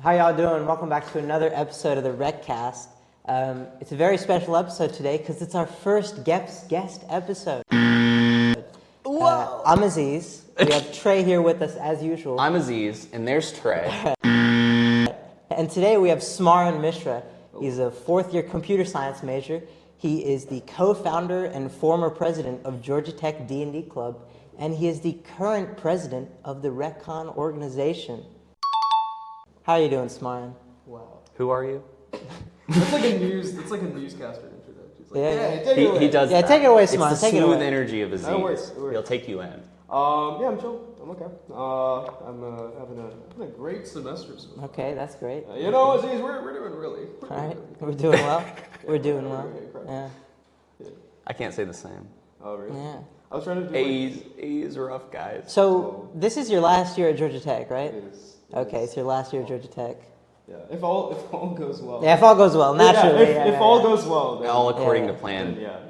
How y'all doing? Welcome back to another episode of the WreckCast. It's a very special episode today because it's our first guest episode. Whoa! I'm Azeez. We have Trey here with us as usual. I'm Azeez, and there's Trey. And today we have Smaran Mishra. He's a fourth-year computer science major. He is the co-founder and former president of Georgia Tech D&D Club, and he is the current president of the WreckCon organization. How are you doing, Smaran? Wow. Who are you? That's like a newscaster introduction. It's like, Yeah. take it away. He does Yeah, that. take it away, Smaran. It's the Take it smooth away. energy of Azeez. That works. He'll take you in. Yeah, I'm chill. I'm okay. I'm having a great semester so far. Okay, that's great. You know, Azeez, we're doing really. All right, we're doing well. We're doing well. Yeah. I can't say the same. Oh, really? Yeah. I was trying to do A's rough, guys. So this is your last year at Georgia Tech, right? It is. Okay, it's your last year at Georgia Tech. Yeah, if all goes well. Yeah, if all goes well, naturally. If all goes well. Then, All according to then plan. yeah.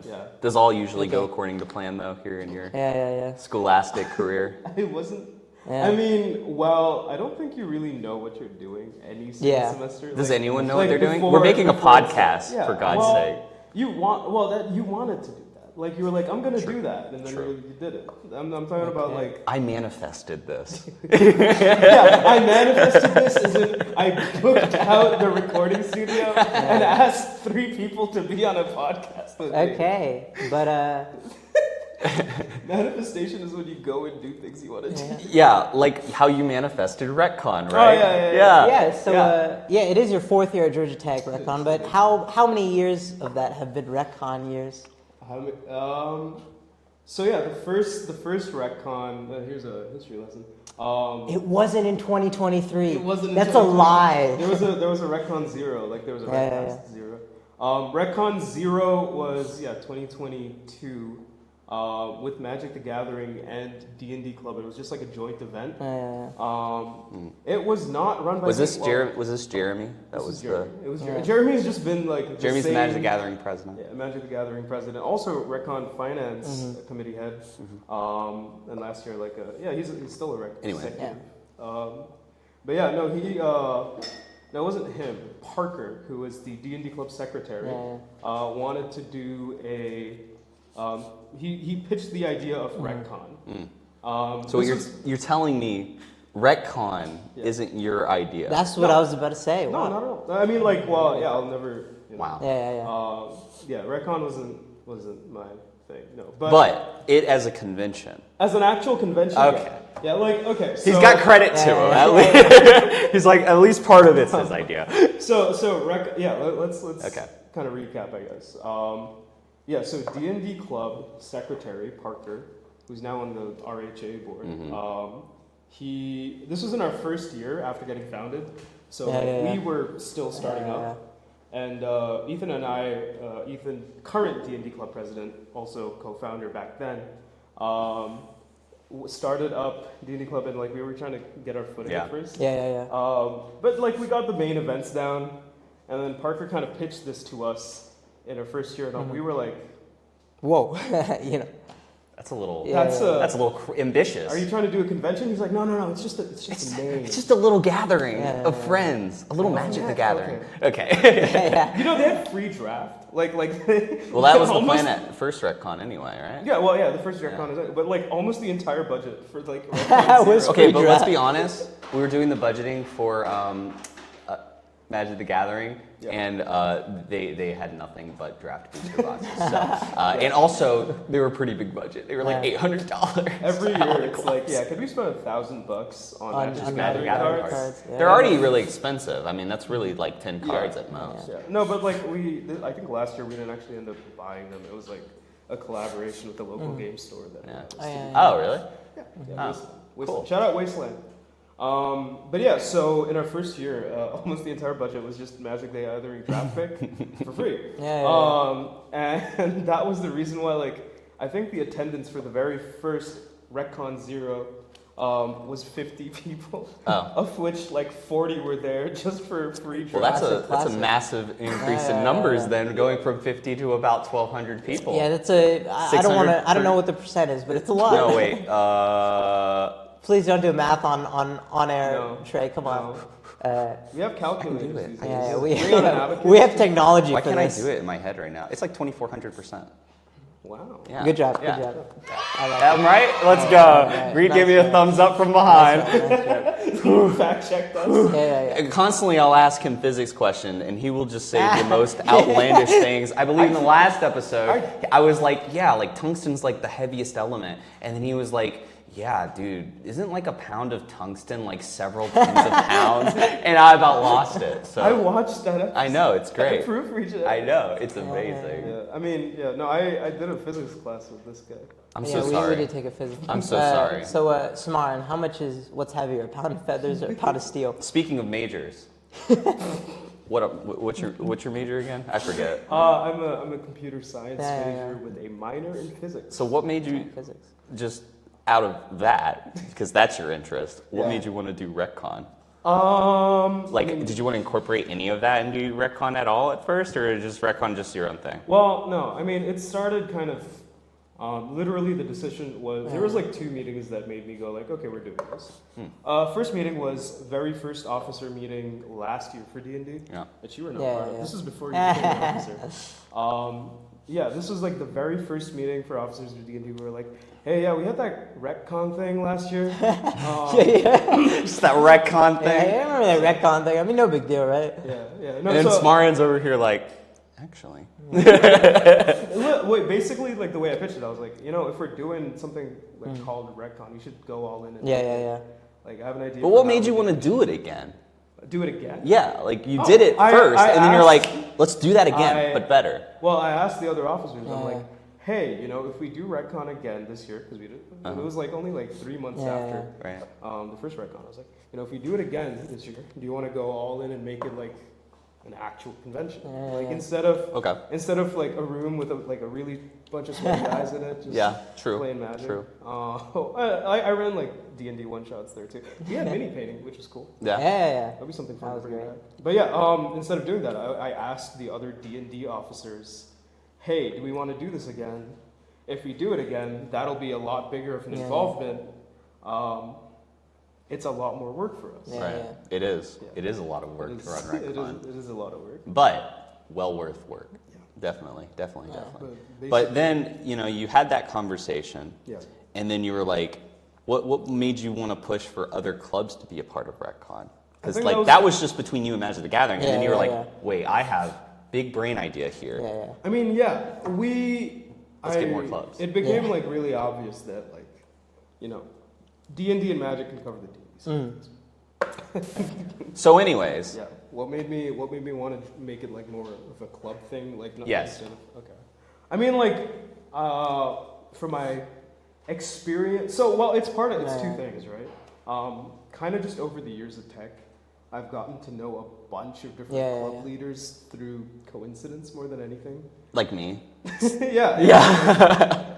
Does all usually go according to plan, though, here in your Yeah. scholastic career? It wasn't. Yeah. I mean, well, I don't think you really know what you're doing any semester. Does Like- anyone know like what they're doing? before- We're making a before it's- podcast, yeah, for God's well, sake. You wanted to do that. Like you were like, I'm gonna do that, and then you did it. I'm talking about like. I manifested this. Yeah, I manifested this as in I booked out the recording studio and asked 3 people to be on a podcast with me. Okay, but Manifestation is when you go and do things you want to do. Yeah, like how you manifested WreckCon, Oh, right? yeah. So it is your 4th year at Georgia Tech WreckCon, but how many years of that have been WreckCon years? So yeah, the first WreckCon. Here's a history lesson. It wasn't in 2023. It wasn't. That's a lie. There was a WreckCon Zero. Like there was a WreckCast Zero. WreckCon Zero was 2022. With Magic the Gathering and D&D Club. It was just like a joint event. It was not run by. Was this Jeremy? That was Jeremy. It was Jeremy. Jeremy's just been like Jeremy's the the Magic the Gathering president. Yeah, Magic the Gathering president. Also WreckCon Finance committee head. And last year, he's still a Rec. Anyway. executive. But yeah, no, that wasn't him. Parker, who was the D&D Club secretary, wanted to do a. He pitched the idea of WreckCon. So you're telling me WreckCon isn't your idea? That's what I was about to say. No, Wow. not at all. I mean, I'll never. Wow. Yeah. WreckCon wasn't my thing. No, but it as a convention. As an actual convention. Okay. Yeah, okay. So, He's got credit to him. At least. He's like, at least part of it's his idea. Let's kind of recap, I guess. So D&D Club secretary Parker, who's now on the RHA board. This was in our first year after getting founded, so we were still starting up. And Ethan and I, current D&D Club president, also co-founder back then, started up D&D Club, and we were trying to get our footing at first. But we got the main events down, and then Parker kind of pitched this to us in our first year, and we were like, "Whoa, That's a little. That's a little ambitious. Are you trying to do a convention?" He's like, "No, it's just a name. It's just a little gathering of friends, a little Magic the Gathering." Okay. You know, they had free draft. Well, that was the plan at first WreckCon anyway, right? Yeah, the first WreckCon is, but almost the entire budget for WreckCon was Zero. Okay, but let's be honest. We were doing the budgeting for Magic the Gathering, and they had nothing but draft booster boxes. So, and also, they were a pretty big budget. They were like $800. Every year, it's could we spend $1,000 on Magic the Gathering cards? Yeah. They're already really expensive. I mean, that's really like 10 cards at most. Yeah. No, but I think last year we didn't actually end up buying them. It was like a collaboration with the local game store. Oh, really? Yeah. Oh, cool. Shout out Wasteland. So in our first year, almost the entire budget was just Magic the Gathering draft pick for free. And that was the reason why, I think the attendance for the very first WreckCon Zero was 50 people, of which 40 were there just for free draft. Well, that's a massive increase in numbers then, going from 50 to about 1,200 people. Yeah, that's I don't know what the percent is, but it's a lot. No, wait. Please don't do math on air, Trey. Come on. We have calculators it. these I days. Yeah, Bring out an abacus. we have technology Why for can't I this. do it in my head right now? It's like 2,400%. Wow. Yeah. Good job. Yeah. Good job. I like I'm it. right. Let's All go. right, Reed nice gave me a job. thumbs up from behind. Nice job. Fact checked us. Yeah. Constantly, I'll ask him physics question, and he will just say the most outlandish things. I believe in the last episode, I was like, yeah, like tungsten's like the heaviest element, and then he was like, yeah, dude, isn't like a pound of tungsten like several tens of pounds? And I about lost it. So I watched that episode. I know, it's great. I proofread it. I know, it's amazing. Yeah, I mean, yeah, no, I did a physics class with this guy. I'm Yeah, so we sorry. did take a physics. I'm so sorry. So, Smaran, what's heavier, a pound of feathers or a pound of steel? Speaking of majors, what's your major again? I forget. I'm a computer science Yeah. major with a minor in physics. So what made you Physics. just out of that, because that's your interest, what Yeah. made you want to do RecCon? Like, Did you want to incorporate any of that into RecCon at all at first, or just RecCon just your own thing? well, no, I mean, it started kind of, literally the decision was, there was like 2 meetings that made me go like, okay, we're doing this. First meeting was very first officer meeting last year for D&D, Yeah. that you were not Yeah, part of. yeah. This is before you became an officer. Yeah, this was like the very first meeting for officers of D&D. We were like, hey, yeah, we had that RecCon thing last year. Just that RecCon Yeah, thing. I remember that retcon thing. I mean, no big deal, right? Yeah. No, And then so, Smaran's over here like, actually. wait, basically, like the way I pitched it, I was like, if we're doing something like called RecCon, we should go all in. And Yeah. Like, I have an idea. But what made you want to do it again? do it again? Yeah, like you Oh, did it first, I and then you're asked- like, let's do that again, but better. Well, I asked the other officers. I'm Yeah. like, hey, if we do RecCon again this year, because we did, it was like only like 3 months Yeah, after Right. the first RecCon. I was like, if we do it again this year, do you want to go all in and make it like an actual convention? Yeah, Like yeah. instead of Okay. like a room with a really bunch of smart guys in it, just Yeah, true. playing Magic. True. I ran like D&D one shots there too. We had mini painting, which was cool. Yeah. Yeah. That'd be something That fun to was bring great. back. But yeah, instead of doing that, I asked the other D&D officers, hey, do we want to do this again? If we do it again, that'll be a lot bigger of an Yeah. involvement. It's a lot more work for us. Yeah. Right. It is. Yeah. It is a lot of work It to run is- RecCon. it is a lot of work. But well worth work. Yeah. Definitely. Yeah. But then, you had that conversation, yeah. and then you were like, what made you want to push for other clubs to be a part of RecCon? Because think like that was just between you and Magic the Gathering, and then you were like, wait, I have big brain idea here. Yeah. I mean, yeah, Let's get more clubs. It became Yeah. like really obvious that D&D and Magic can cover the Ds. So anyways, Yeah. What made me want to make it like more of a club thing? Like not Yes. instead of- okay. I mean, like from my experience. So it's two Yeah. things, right? Kind of just over the years of tech, I've gotten to know a bunch of different Yeah, club yeah. leaders through coincidence more than anything. like me. Yeah. Yeah.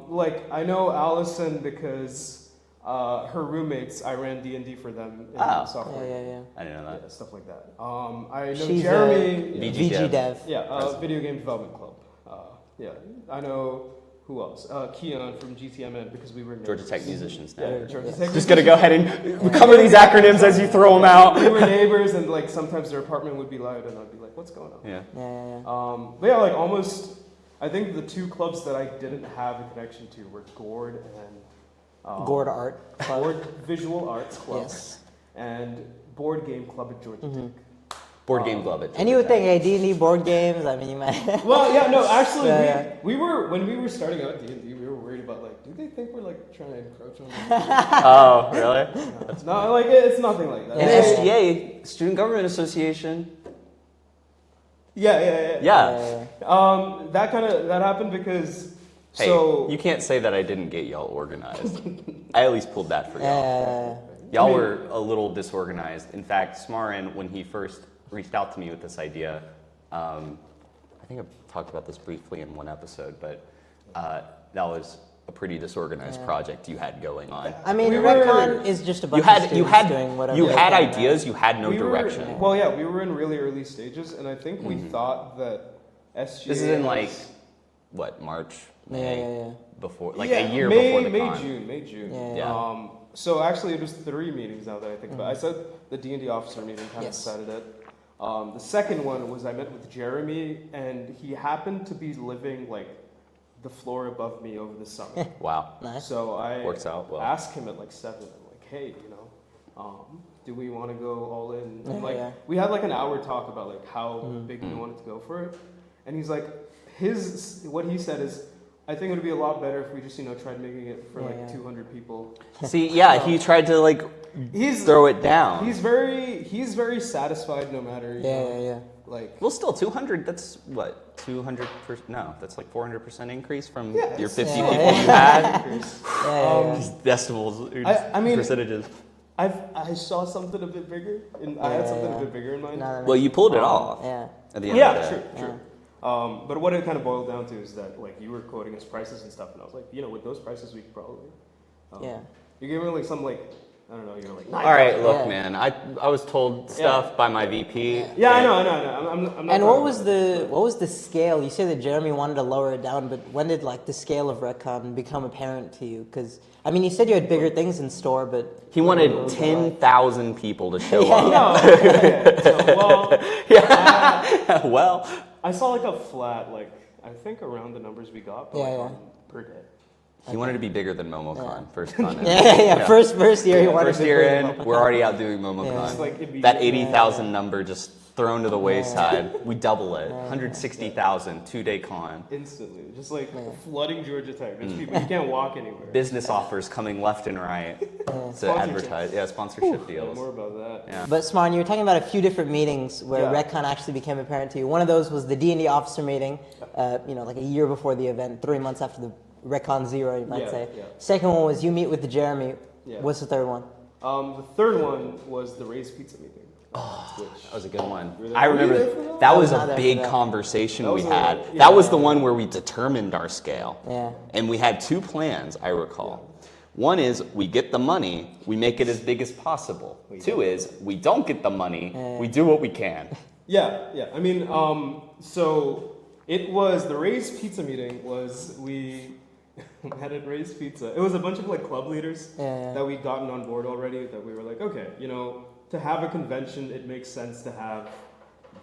Like I know Allison because her roommates, I ran D&D for them in software. Yeah. I didn't know that. Yeah, stuff like that. I know She's Jeremy. VG VG Dev. Video Game Development Club. Yeah, I know who else. Keon from GTMN because we were Georgia neighbors. Tech musicians now. Yeah, Georgia Tech. Just gonna go ahead and cover these acronyms as you throw them out. We were neighbors, and like sometimes their apartment would be loud, and I'd be like, "What's going on?" Yeah. Yeah. But yeah, like almost. I think the 2 clubs that I didn't have a connection to were Gord and Gord Art Club. Board Visual Arts Club Yes. and Board Game Club at Georgia Tech. Board game glove it. And you would think, hey, D&D board games. I mean, you might. Well, yeah, no, actually, Yeah. we were when we were starting out D&D, we were worried about like, do they think we're like trying to encroach on them? Oh, really? No, like it's nothing like that. And Yeah. SGA, Student Government Association. Yeah. Yeah. That happened because Hey, you can't say that I didn't get y'all organized. I at least pulled that for y'all. Y'all were a little disorganized. In fact, Smaran, when he first reached out to me with this idea, I think I talked about this briefly in one episode, but that was a pretty disorganized project you had going on. I mean, We were- RecCon is just a bunch of students doing whatever. you they had can. ideas, you had no we were- direction. Well, yeah, we were in really early stages, and I think we thought that SGA. This is in like was- what, March, Yeah, May, yeah. before, like Yeah, a year May, before the con. May, June. Yeah. Yeah. So actually, it was 3 meetings now that I think about it. I said the D&D officer meeting kind of Yes. decided it. The second one was I met with Jeremy, and he happened to be living like the floor above me over the summer. Wow. Nice. So I Works out well. asked him at like 7. I'm like, hey, do we want to go all in? And like we had like an hour talk about like how big we wanted to go for it, and he's like, what he said is, I think it would be a lot better if we just tried making it for 200 people. See, yeah, he tried to like throw it down. He's very satisfied no matter. Yeah. Like, Well, still 200. That's what 200. No, that's like 400% increase from Yeah, your it's- 50 yeah. people you had. Yeah. Decimals, I mean, percentages. I saw something a bit bigger, and I had something a bit bigger in mind. No, Well, you pulled it off Yeah. at the end of the Yeah, day. true. But what it kind of boiled down to is that like you were quoting us prices and stuff, and I was like, with those prices we could probably. Yeah. You gave me like some like I don't know. You're like. All right, look, Yeah. man. I was told stuff by my VP. Yeah, I know. I'm not. And talking what was about the scale? You say that Jeremy wanted to lower it down, but when did like the scale of WreckCon become apparent to you? Because I mean, you said you had bigger things in store, but He wanted 10,000 people to show up. No. Okay. So, well, Well, I saw like a flat I think around the numbers we got, but per day. he wanted to be bigger than MomoCon. First con. yeah. First year he wanted First to year bring in, it up. we're already outdoing MomoCon. Yeah. Just, like, immediately. That 80,000 number just thrown to the wayside. We double it. 160,000, 2-day con. Instantly, just like flooding Georgia Tech. There's people you can't walk anywhere. Business offers coming left and right to advertise. Yeah, sponsorship deals. More about that. Yeah. But Smaran, you were talking about a few different meetings where Yeah. WreckCon actually became apparent to you. One of those was the D&D officer meeting, like a year before the event, 3 months after the WreckCon Zero, you might Yeah, say. yeah. Second one was you meet with the Jeremy. Yeah. What's the third one? The third one was the Ray's Pizza meeting. That was a good one. Were you I there remember for that? that I was was not a there for big that. conversation That we was had. yeah. That was the one where we determined our scale. Yeah. And we had 2 plans, I recall. One is we get the money, we make it as big as possible. 2 is we don't get the money, we do what we can. Yeah. I mean, so it was the Ray's Pizza meeting. We had at Ray's Pizza. It was a bunch of like club leaders that we'd gotten on board already. That we were like, okay, to have a convention, it makes sense to have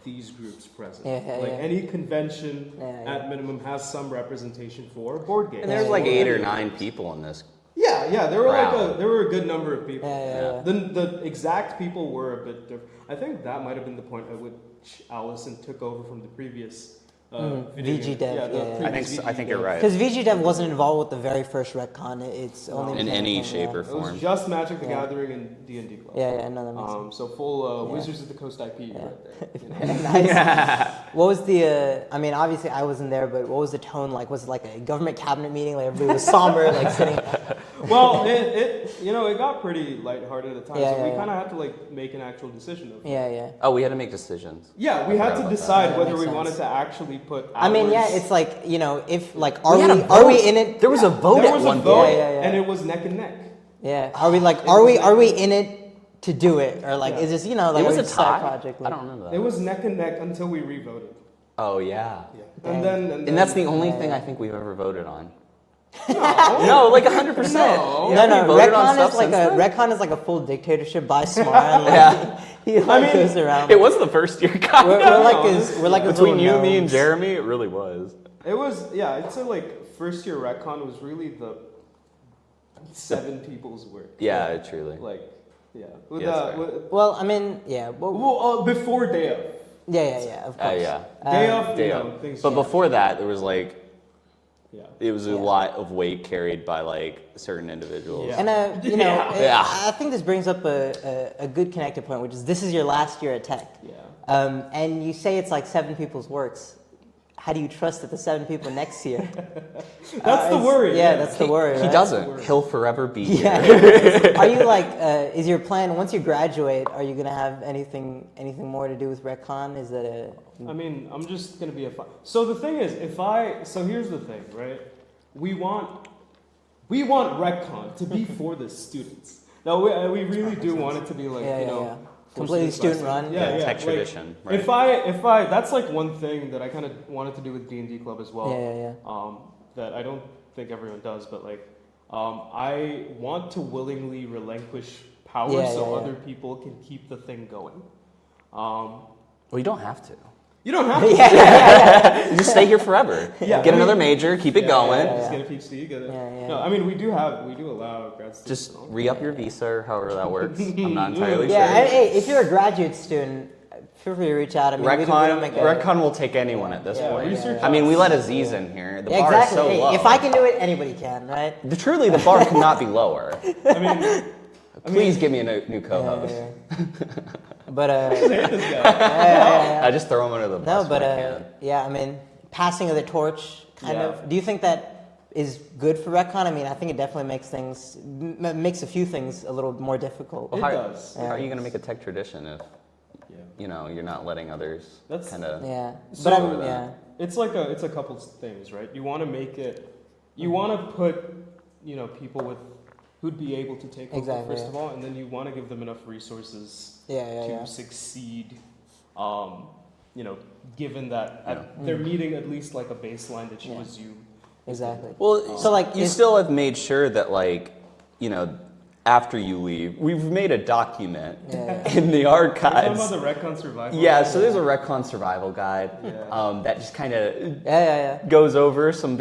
these groups present. Any convention at minimum has some representation for board games. And there's like 8 or 9 people in this. Yeah, there were Crowd. there were a good number of people. Yeah. The exact people were a bit different. I think that might have been the point at which Allison took over from the previous VG Dev, yeah. I think you're right. Because VG Dev wasn't involved with the very first WreckCon. It's only In became a any thing, shape or It form. was just Magic the Gathering and D&D Club. Yeah, no, that makes sense. So full Wizards of the Coast IP right there. Nice. What was the? I mean, obviously I wasn't there, but what was the tone like? Was it like a government cabinet meeting? Like everybody was somber, like sitting. Well, it got pretty lighthearted at times, Yeah, so we yeah. kind of had to like make an actual decision of it. Yeah. Oh, we had to make decisions. Yeah, we I had forgot to about decide that. whether Makes we sense. wanted to actually put. I mean, yeah, hours- it's like if like We had a are we vote. in it? There was a vote there at was one a vote, point. Yeah. and it was neck and neck. Yeah. Are we in it to do it, or like Yeah. is this like It was are a we side tie. project? I Like, don't remember that. It was neck and neck until we re-voted. Oh yeah. And then And that's the only Yeah, thing yeah. I think we've ever voted on. No, like 100%. No. You haven't no. voted on WreckCon stuff is like since then? WreckCon is like a full dictatorship by Smaran. Like, Yeah. he goes around. It was the first year. Kind We're of. like his Between you, little me, and gnomes. Jeremy, it really was. It was, I'd say like first year WreckCon was really the 7 people's work. Yeah, truly. Like, With, Yeah, that's fair. Well, I mean, yeah. Well, before day of. yeah. Of course. Yeah. Day of, Day you of. know, things But change. before that, there was like, Yeah. it was a lot of weight carried by like certain individuals. Yeah. And Yeah. I think this brings up a good connected point, which is this is your last year at Tech. Yeah. And you say it's like 7 people's works. How do you trust that the 7 people next year? That's the worry. Yeah, that's the worry. He right? doesn't. He'll forever be here. Yeah. Are you like? Is your plan once you graduate? Are you gonna have anything more to do with WreckCon? Is that a? I mean, I'm just gonna be So the thing is, so here's the thing, right? We want WreckCon to be for the students. Now we really do want it to be like Yeah. for Completely students by student run. Yeah, Tech like, tradition. Right. If I that's like one thing that I kind of wanted to do with D&D Club as well. Yeah. That I don't think everyone does, but like I want to willingly relinquish power so other people can keep the thing going. Well, you don't have to. You don't have to. You just stay here forever. Get another major, keep it going. Just get a PhD, get it. No, I mean we do allow grad students. Just re-up your visa or however that works. I'm not entirely sure. Yeah, hey, if you're a graduate student, feel free to reach out. I mean, WreckCon will take anyone at this point. I mean, we let Azeez in here. The bar exactly. is so low. If I can do it, anybody can, right? Truly, the bar cannot be lower. Please give me a new co-host. But I just throw him under the bus. No, but I mean, passing of the torch, kind of. Do you think that is good for WreckCon? I mean, I think it definitely makes a few things a little more difficult. Well, it does. How are you going to make a tech tradition if you're not letting others kind of? It's a couple things, right? You want to make it. You want to put people who'd be able to take over first of all, and then you want to give them enough resources to succeed. Given that they're meeting at least like a baseline that you assume. Exactly. Well, so like you still have made sure that after you leave, we've made a document in the archives. You're talking about the WreckCon survival. Yeah, so there's a WreckCon survival guide that just kind of goes over some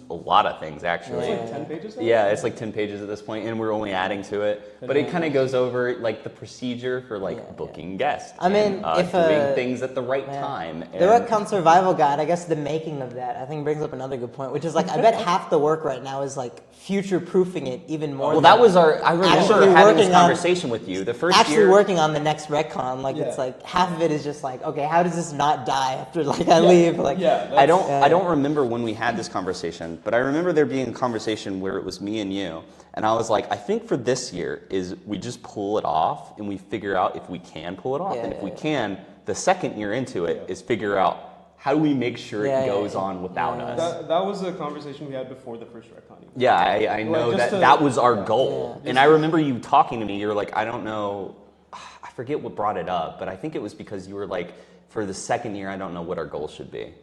a lot of things actually. It's like 10 pages now? Yeah, it's like 10 pages at this point, and we're only adding to it. But it kind of goes over like the procedure for booking guests. I mean, and, doing things at the right time. The WreckCon survival guide, I guess the making of that, I think brings up another good point, which is like I bet half the work right now is like future-proofing it even more. Well, that was I remember having this conversation with you the first year. Working on the next WreckCon, it's like half of it is just like, okay, how does this not die after I leave? Like, I don't remember when we had this conversation, but I remember there being a conversation where it was me and you, and I was like, I think for this year is we just pull it off and we figure out if we can pull it off, and if we can, the second year into it is figure out how do we make sure it goes on without us. That was a conversation we had before the first WreckCon. Yeah, I know that was our goal, and I remember you talking to me. You were like, I don't know, I forget what brought it up, but I think it was because you were like, for the second year, I don't know what our goal should be,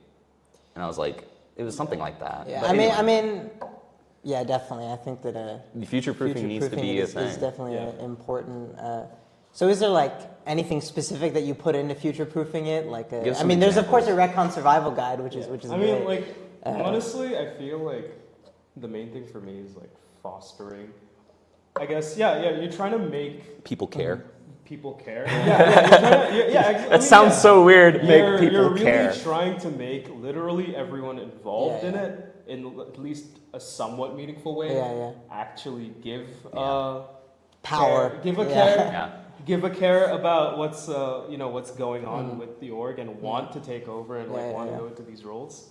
and I was like. It was something like that. Yeah, but I mean, yeah, definitely. I think that future-proofing needs to be a thing. Is definitely important. So, is there like anything specific that you put into future-proofing it? Like, I mean, there's of course a WreckCon survival guide, which is I mean, like honestly, I feel like the main thing for me is like fostering. I guess you're trying to make people care. People care. That sounds so weird. Make people you're really care. Trying to make literally everyone involved in it, in at least a somewhat meaningful way, actually give power, give a care about what's what's going on with the org and want to take over and want to go into these roles.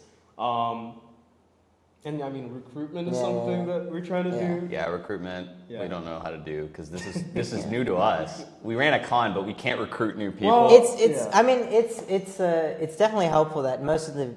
And I mean, recruitment is something that we're trying to do. Yeah, recruitment we don't know how to do because this is new to us. We ran a con, but we can't recruit new people. Well, I mean, it's definitely helpful that most of the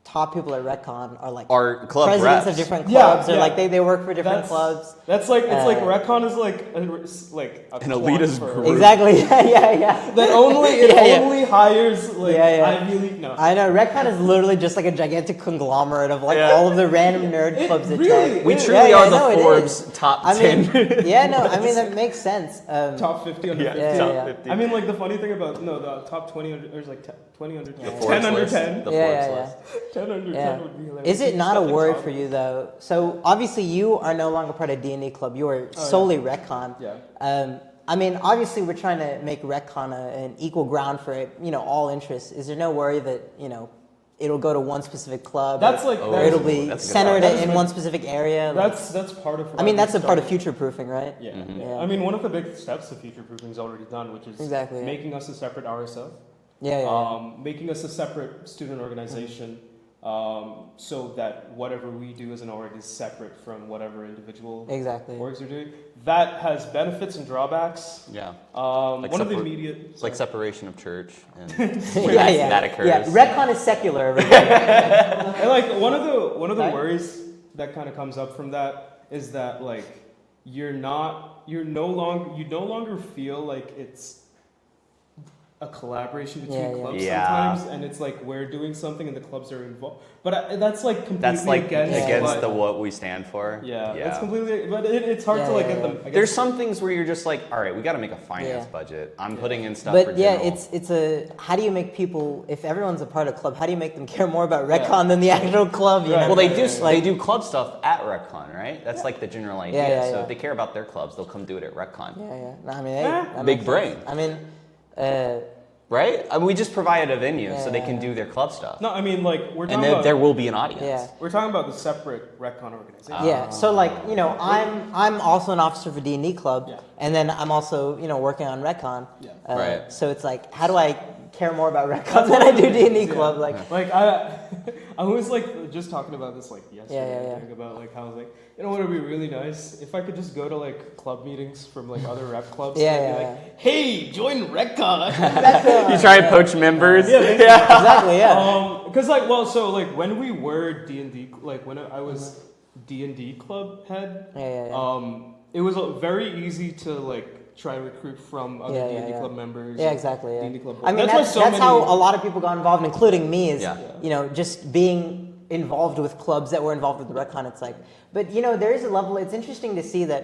top people at WreckCon are like our club presidents reps. of different clubs, or like they work for different clubs. That's like it's like WreckCon is like an elitist group. Exactly. Yeah. That only hires Ivy League. No, I know WreckCon is literally just like a gigantic conglomerate of like all of the random nerd clubs that really we truly are the Forbes top 10. I mean that makes sense. Top 50 under 50. Top 50. I mean, like the funny thing about the top 20 under there's like 20 under 10. The Forbes 10 under list. 10. The Forbes list. 10 under 10 would be hilarious. Is it not a worry for you though? So obviously you are no longer part of D&D Club. You are solely WreckCon. Yeah. I mean, obviously we're trying to make WreckCon an equal ground for all interests. Is there no worry that it'll go to one specific club? That's like or it'll be centered in one specific area. That's part of. I mean, that's a part of future-proofing, right? Yeah. I mean, one of the big steps to future-proofing is already done, which is making us a separate RSF. Making us a separate student organization, so that whatever we do as an org is separate from whatever individual orgs are doing. That has benefits and drawbacks. Yeah. One of the immediate. It's like separation of church and that occurs. Yeah. WreckCon is secular. And like one of the worries that kind of comes up from that is that like you no longer feel like it's a collaboration between Yeah, yeah. clubs Yeah. sometimes, and it's like we're doing something and the clubs are involved. But that's like completely That's like against, against what, what we stand for. yeah, it's completely. But it's hard Yeah, to like yeah, get yeah. them. I guess, There's some things where you're just like, all right, we got to make a finance Yeah. budget. I'm putting in stuff for But yeah, general. it's a how do you make people, if everyone's a part of club, how do you make them care more about WreckCon than the actual club? You Right. know? Well, they do. Like- They do club stuff at WreckCon, right? That's like the general idea. Yeah, yeah, so yeah. if they care about their clubs, they'll come do it at WreckCon, Yeah, yeah. No, I mean, hey, Eh. that Big makes brain. sense. I mean, uh, right? I mean, we just provided a venue so they Yeah. can do their club stuff, no, I mean like we're and talking then about there will be an audience. yeah. we're talking about the separate WreckCon organization. Yeah, so like, you know, I'm also an officer for D&D Club, Yeah. and then I'm also, you know, working on WreckCon. Yeah. Right. So it's like, how do I care more about WreckCon than I do D&D Yeah. Club? Like, Like I was like just talking about this like yesterday. Yeah, yeah, I think, about like how I was like, you know what would be really nice if I could just go to like club meetings from like other rep clubs. Yeah, and be yeah, like, hey, join WreckCon. You try and poach members. Yeah, exactly, yeah. Because like, well, so like when we were D&D, like when I was D&D club head, Yeah, yeah, yeah. it was very easy to like try and recruit from other Yeah, yeah, D&D yeah. club members. Yeah, exactly. Yeah. D&D club. I mean, why that's, so that's many- how a lot of people got involved, including me, is, Yeah. you know, just being involved with clubs that were involved with the WreckCon. It's like, but, you know, there is a level, it's interesting to see that,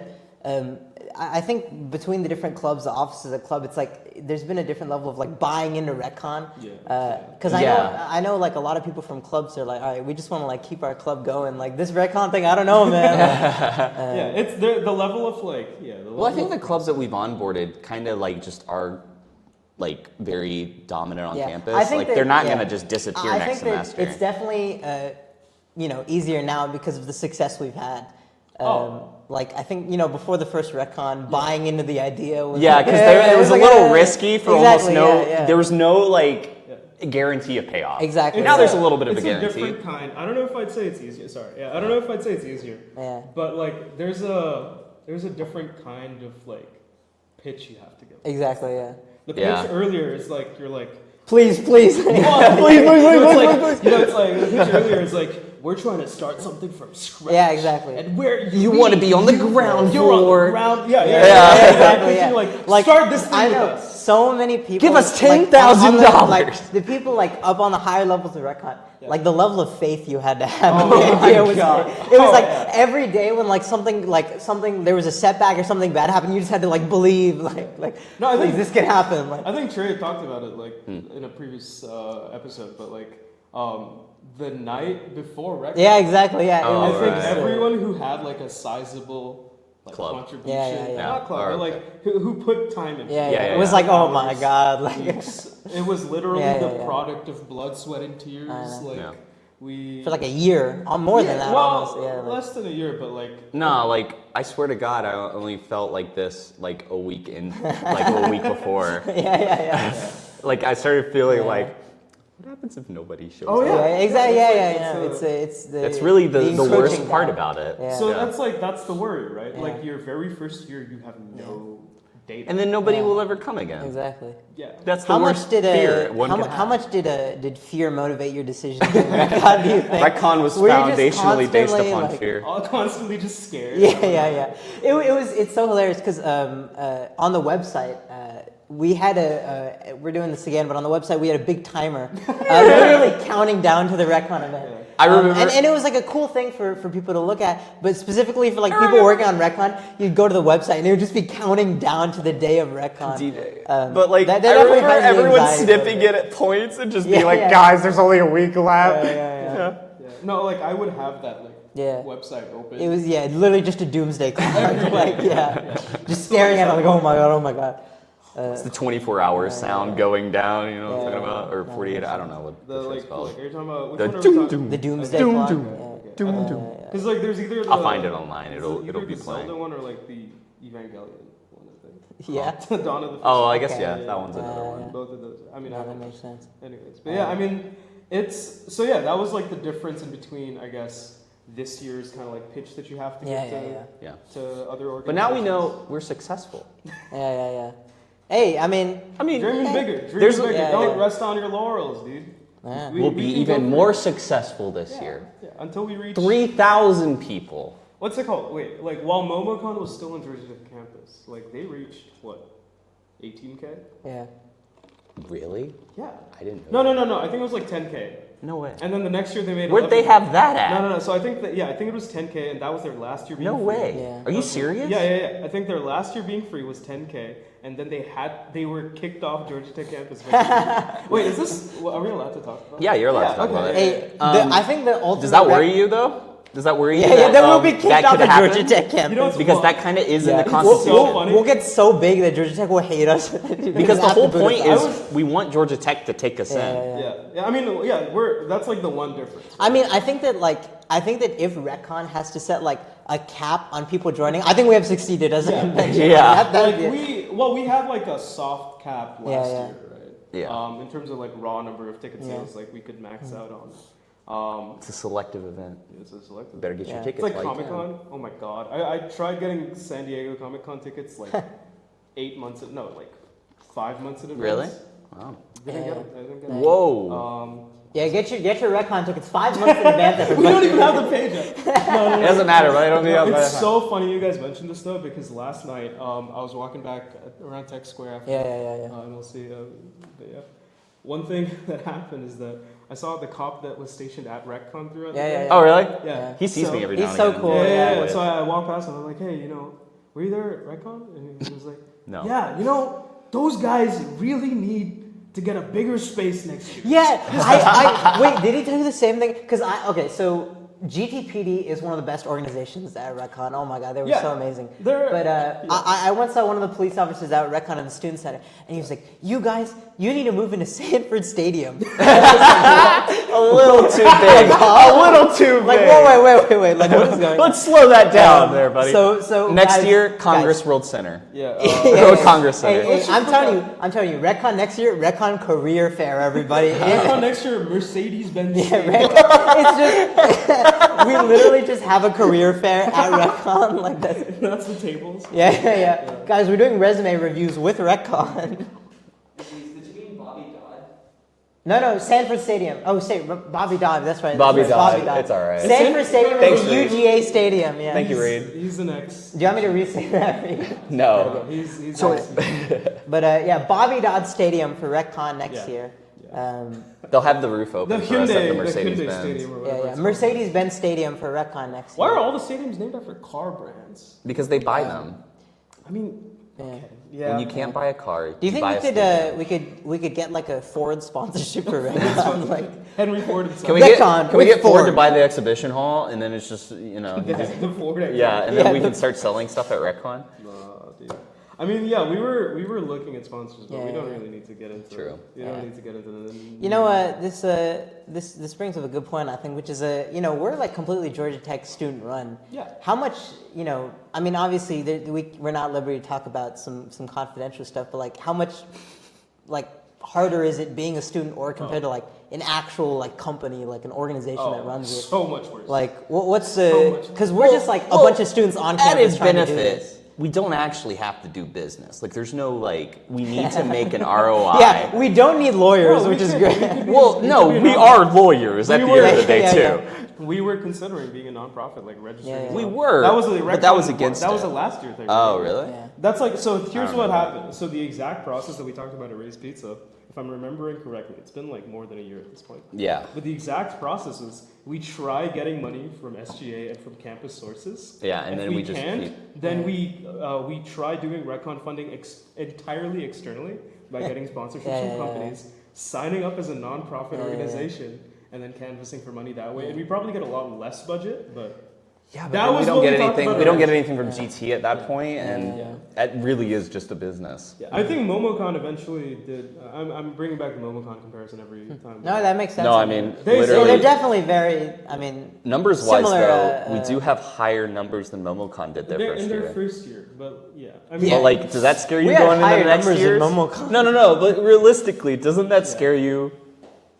I think between the different clubs, the offices of the club, it's like, there's been a different level of like buying into WreckCon. Yeah. Because Yeah. I know like a lot of people from clubs are like, all right, we just want to like keep our club going. Like this WreckCon thing, I don't know, man. Yeah, it's the level of like, yeah. The Well, I think level the clubs that we've onboarded kind of like just are like very dominant on Yeah. campus. I think Like that- they're not yeah. gonna just disappear I next think that semester. it's definitely, you know, easier now because of the success we've had. Like I think, you know, before the first WreckCon, buying into the idea was Yeah, like, because it was a like, little risky for exactly, almost no. yeah, yeah. There was no like guarantee of payoff. Exactly. Now yeah. there's a little bit of a it's guarantee. different kind. I don't know if I'd say it's easier. Sorry. Yeah, I don't know if I'd say it's easier. Yeah. But like, there's a different kind of like pitch you have to give. Exactly. Yeah. The pitch Yeah. earlier is like you're like, Please, please. please, the pitch earlier is like we're trying to start something from scratch. Yeah, exactly. And where You want to be on the ground You're on floor. the ground. Yeah, Yeah, exactly. Yeah. Like start this thing I with know us. so many people. Give us like, $10,000. on the- Like the people like up on the higher levels of WreckCon, like the level of faith you had to have. in the idea was God. it was like yeah. every day when like something there was a setback or something bad happened, you just had to like believe like No, I please, think- this can happen. Like I think Trey talked about it like in a previous episode, but like the night before WreckCon. yeah, exactly. Yeah. Oh, I it was, think right. everyone who had like a sizable like Club. contribution, Yeah, yeah, yeah. not club, Or- but like who put time into yeah, it. yeah, Yeah, it was yeah. like, oh my Hours, god, like weeks. It was literally Yeah, yeah, the yeah. product of blood, sweat, and tears. I know. Like Yeah. we for like a year, more than that. Well, almost. Yeah. Like, less than a year, but like No, like I swear to God, I only felt like this like a week before. yeah, yeah. Like I started feeling Yeah. like, what happens if nobody shows Oh, up? Yeah, yeah. exactly. Yeah, Yeah, it's yeah, like- yeah. It's the. That's really the worst encroaching part down. about it. Yeah. so Yeah. that's the worry, right? Yeah. Like your very first year, you have no data. And then nobody Yeah. will ever come again. Exactly. yeah, That's the How worst much did fear one how, can how have. much did fear motivate your decision? WreckCon, do you think? WreckCon was Were you just foundationally based constantly, upon like- fear. all constantly just scared. Yeah. It's so hilarious because on the website we had we're doing this again, but on the website we had a big timer, literally counting down to the WreckCon event. Yeah. I remember- and it was like a cool thing for people to look at, but specifically for like people working on WreckCon, you'd go to the website and it would just be counting down to the day of WreckCon. D-Day. But like that I definitely remember has the everyone anxiety. snipping it at points and just Yeah, being like, yeah. guys, there's only a week left. Yeah. Yeah. No, like I would have that like Yeah. website open. It was literally just a doomsday clock. Like just staring at it like oh my god. It's the 24 hour sound going down, you know what I'm Yeah. talking about? Or 48, I don't know what the the show's like, called. like are you talking about which The one are we doom talking? doom. The doomsday Doom, clock. doom. Yeah. Doom, doom. Because like there's either the, I'll find it online. it's It'll either be the playing. Zelda one or like the Evangelion one, I think. Yeah. Dawn of the Oh, I guess Okay. yeah, that one's another Yeah. one. Both of those. I mean, I No, that don't know. makes sense. Anyways, but yeah, I mean, it's so yeah. That was like the difference in between, I guess, this year's kind of like pitch that you have to Yeah, give yeah, Yeah. to other organizations. But now we know we're successful. Yeah. Hey, I mean, Dreaming bigger. Dreaming There's- bigger. yeah, Don't yeah. rest on your laurels, dude. yeah. We- We'll we be can even go for more it. successful this year. Yeah, until we reach 3,000 people. What's it called? Wait, like while MomoCon was still on Georgia Tech campus, like they reached what, 18K? Yeah. Really? Yeah. I didn't know. No. I think it was like 10K. No way. And then the next year they made. Where'd they have that at? No. So I think that I think it was 10K, and that was their last year being No free. way. Yeah. Are you serious? Yeah. I think their last year being free was 10K, and then they were kicked off Georgia Tech campus. Wait, is this? Are we allowed to talk about? Yeah, you're allowed to talk okay. about it. Hey, I think the ultimate. Does that worry you though? Does that worry you? Yeah, then we'll be that kicked off could of happen? Georgia Tech campus. You know what's Because fun? that kind of is in the It's Constitution. so funny. We'll get so big that Georgia Tech will hate us. Because the whole point is we want Georgia Tech to take us in. Yeah. I mean, that's like the one difference. I mean, I think that if RECCON has to set like a cap on people joining, I think we have succeeded as a convention. Yeah. Like we had like a soft cap last Yeah. year, right? Yeah. In terms of like raw number of ticket sales, like we could max out on. It's a selective event. It's a selective. Better get your Yeah. tickets. It's like while you Comic can. Con. Oh my god! I tried getting San Diego Comic Con tickets like 8 months. Like 5 months in advance. Really? Wow. Didn't get it. I didn't get it. Whoa. Yeah, get your RECCON tickets 5 months in advance. We Everybody. don't even have the page yet. It doesn't matter, right? I don't need It's so funny you guys mentioned this though, because last night I was walking back around Tech Square after Yeah. and we'll see. But yeah, one thing that happened is that I saw the cop that was stationed at RECCon throughout the day. Oh, really? Yeah. He sees So- me every He's now and so again. cool. Yeah. So I walked past and I'm like, hey, were you there at RECCon? And he was like, No. Yeah, those guys really need to get a bigger space next year. Yeah, I wait. Did he tell you the same thing? Because so GTPD is one of the best organizations at RECCon. Oh my god, they were Yeah. so amazing. They're- I once saw one of the police officers out at RECCon in the student center, and he was like, "You guys, you need to move into Sanford Stadium." A little too big. A little too big. Like, whoa, wait. Like, what is going on? Let's slow that down there, buddy. So next guys- year, Congress guys. World Center. Yeah. Go to Congress Center. Hey, I'm telling you, RECCon next year, RECCon Career Fair, everybody. RECCon next year, Mercedes-Benz. Yeah, it's just we literally just have a career fair at RECCon like that. That's the tables. Yeah. Guys, we're doing resume reviews with RECCon. Did you mean Bobby Dodd? No, Sanford Stadium. Oh, Bobby Dodd. That's right. Bobby that's right, Dodd. It's all right. Sanford Stadium Thanks, is the Reed. UGA Stadium. Yeah. Thank you, Reed. He's the next. Do you want me to re-say that? Reed? No. He's So- next. But Bobby Dodd Stadium for RECCon next Yeah. year. They'll have the roof The open for us at the Hyundai Mercedes-Benz. Stadium or whatever. Yeah. it's called. Mercedes-Benz Stadium for RECCon next Why year. are all the stadiums named after car brands? Because they buy them. I mean, Yeah. When you can't buy a car, Do you think buy we a could stadium. we could get like a Ford sponsorship for RECCon? Like, Henry Ford himself. Can we RECCon can we with get Ford to Ford. buy the exhibition hall, and then it's just he just- the Ford. yeah, and then we can start selling stuff at RECCon? No, dude. I mean, yeah, we were looking at sponsors, but we don't Yeah. really need to get into. True. We don't need to get into the. you know, this brings up a good point, I think, which is we're like completely Georgia Tech student run. Yeah. How much, I mean, obviously we're not at liberty to talk about some confidential stuff, but like how much, like harder is it being a student or compared to like an actual like company, like an organization that runs it? So much worse. Like, what's So the? much- Because we're just like a bunch of students on campus Added trying to do benefit, this. we don't actually have to do business. Like, there's no we need to make an ROI. Yeah, we don't need lawyers, No, we which is could- great. we could be- Well, we no, could be a we non- are lawyers at We the were- end of the day yeah. too. We were considering being a nonprofit, like registering. Yeah, yeah. We were, That was the but that was RECCon against That was it. the last year thing. Oh, really? Yeah. That's like so. Here's don't what remember. happened. So the exact process that we talked about at Ray's Pizza, if I'm remembering correctly, it's been like more than a year at this point. Yeah. But the exact process is we try getting money from SGA and from campus sources. Yeah, and If then we just can, keep- then we try doing RECCon funding entirely externally by getting sponsorships Yeah, from yeah, yeah. companies, signing up as a nonprofit organization, and then canvassing for money that way. And we probably get a lot less budget, but Yeah, but That then was we don't what get we talked anything. about We don't get earlier. anything from GT at that point, and Yeah. it really is just a business. yeah, I think MomoCon eventually did. I'm bringing back the MomoCon comparison every time. No, that makes sense. No, I mean They- literally. they're definitely very. I mean, Numbers wise, similar, though, we do have higher numbers than MomoCon did their They're first in their year. first year, but yeah, I mean, But like, does that scare you We had going into higher the next numbers year? than MomoCon. No. But realistically, doesn't that scare you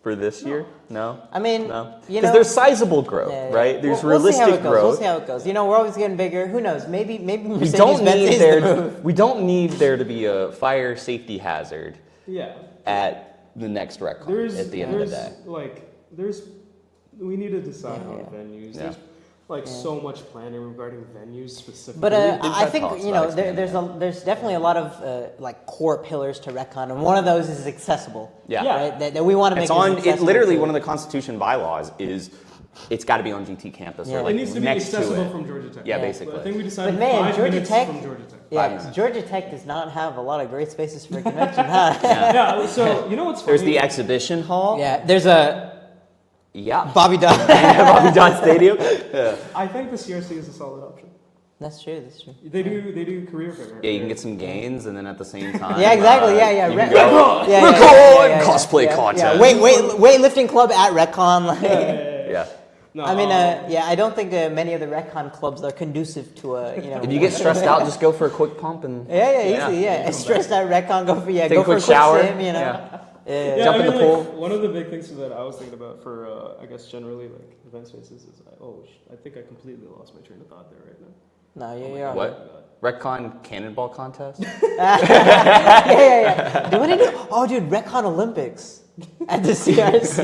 for this year? No. I mean, No. you Because know, there's sizable growth, yeah, yeah. right? There's We'll see how realistic it goes. growth. We'll see how it goes. We're always getting bigger. Who knows? Maybe We Mercedes-Benz don't need is there. the move. We don't need there to be a fire safety hazard yeah. at the next RECCon. At the end of the day. We need to decide on venues. Yeah. There's like so much planning regarding venues specifically. But We've I had think talks you about know expanding there's definitely a lot of like core pillars to WreckCon, and one of those is accessible. Yeah. Right. That we want to make It's on. It accessible literally to- one of the Constitution bylaws is it's got to be on GT campus Yeah. or like it needs to be next accessible to it. from Georgia Tech. Yeah, Yeah. basically. I think we decided But man, 5 Georgia minutes Tech- from Georgia Tech. 5 Yeah, minutes. Georgia Tech does not have a lot of great spaces for convention, huh? Yeah. So you know what's funny? There's the exhibition hall. Yeah, there's a Yeah. Bobby Dodd. Bobby Dodd Stadium. Yeah. I think the CRC is a solid option. That's true. That's true. They do career fair. Yeah, you can get some gains, and then at the same time. Yeah, exactly. Yeah. you Re- can go, yeah, WreckCon cosplay yeah. contest. Yeah. Weightlifting club at WreckCon. Like, Yeah. No, I mean, yeah, I don't think many of the WreckCon clubs are conducive to you know. If you get stressed out, just go for a quick pump and. easy. Yeah, stressed out WreckCon. Go for Take go a for quick shower. sim, you know. Yeah. Yeah. Yeah, Jump I in mean, the pool. like, one of the big things that I was thinking about for, I guess, generally, like, event spaces is, I think I completely lost my train of thought there right now. No, you're What? WreckCon cannonball contest? yeah. Do you want to do? Oh, dude, WreckCon Olympics at the CRC.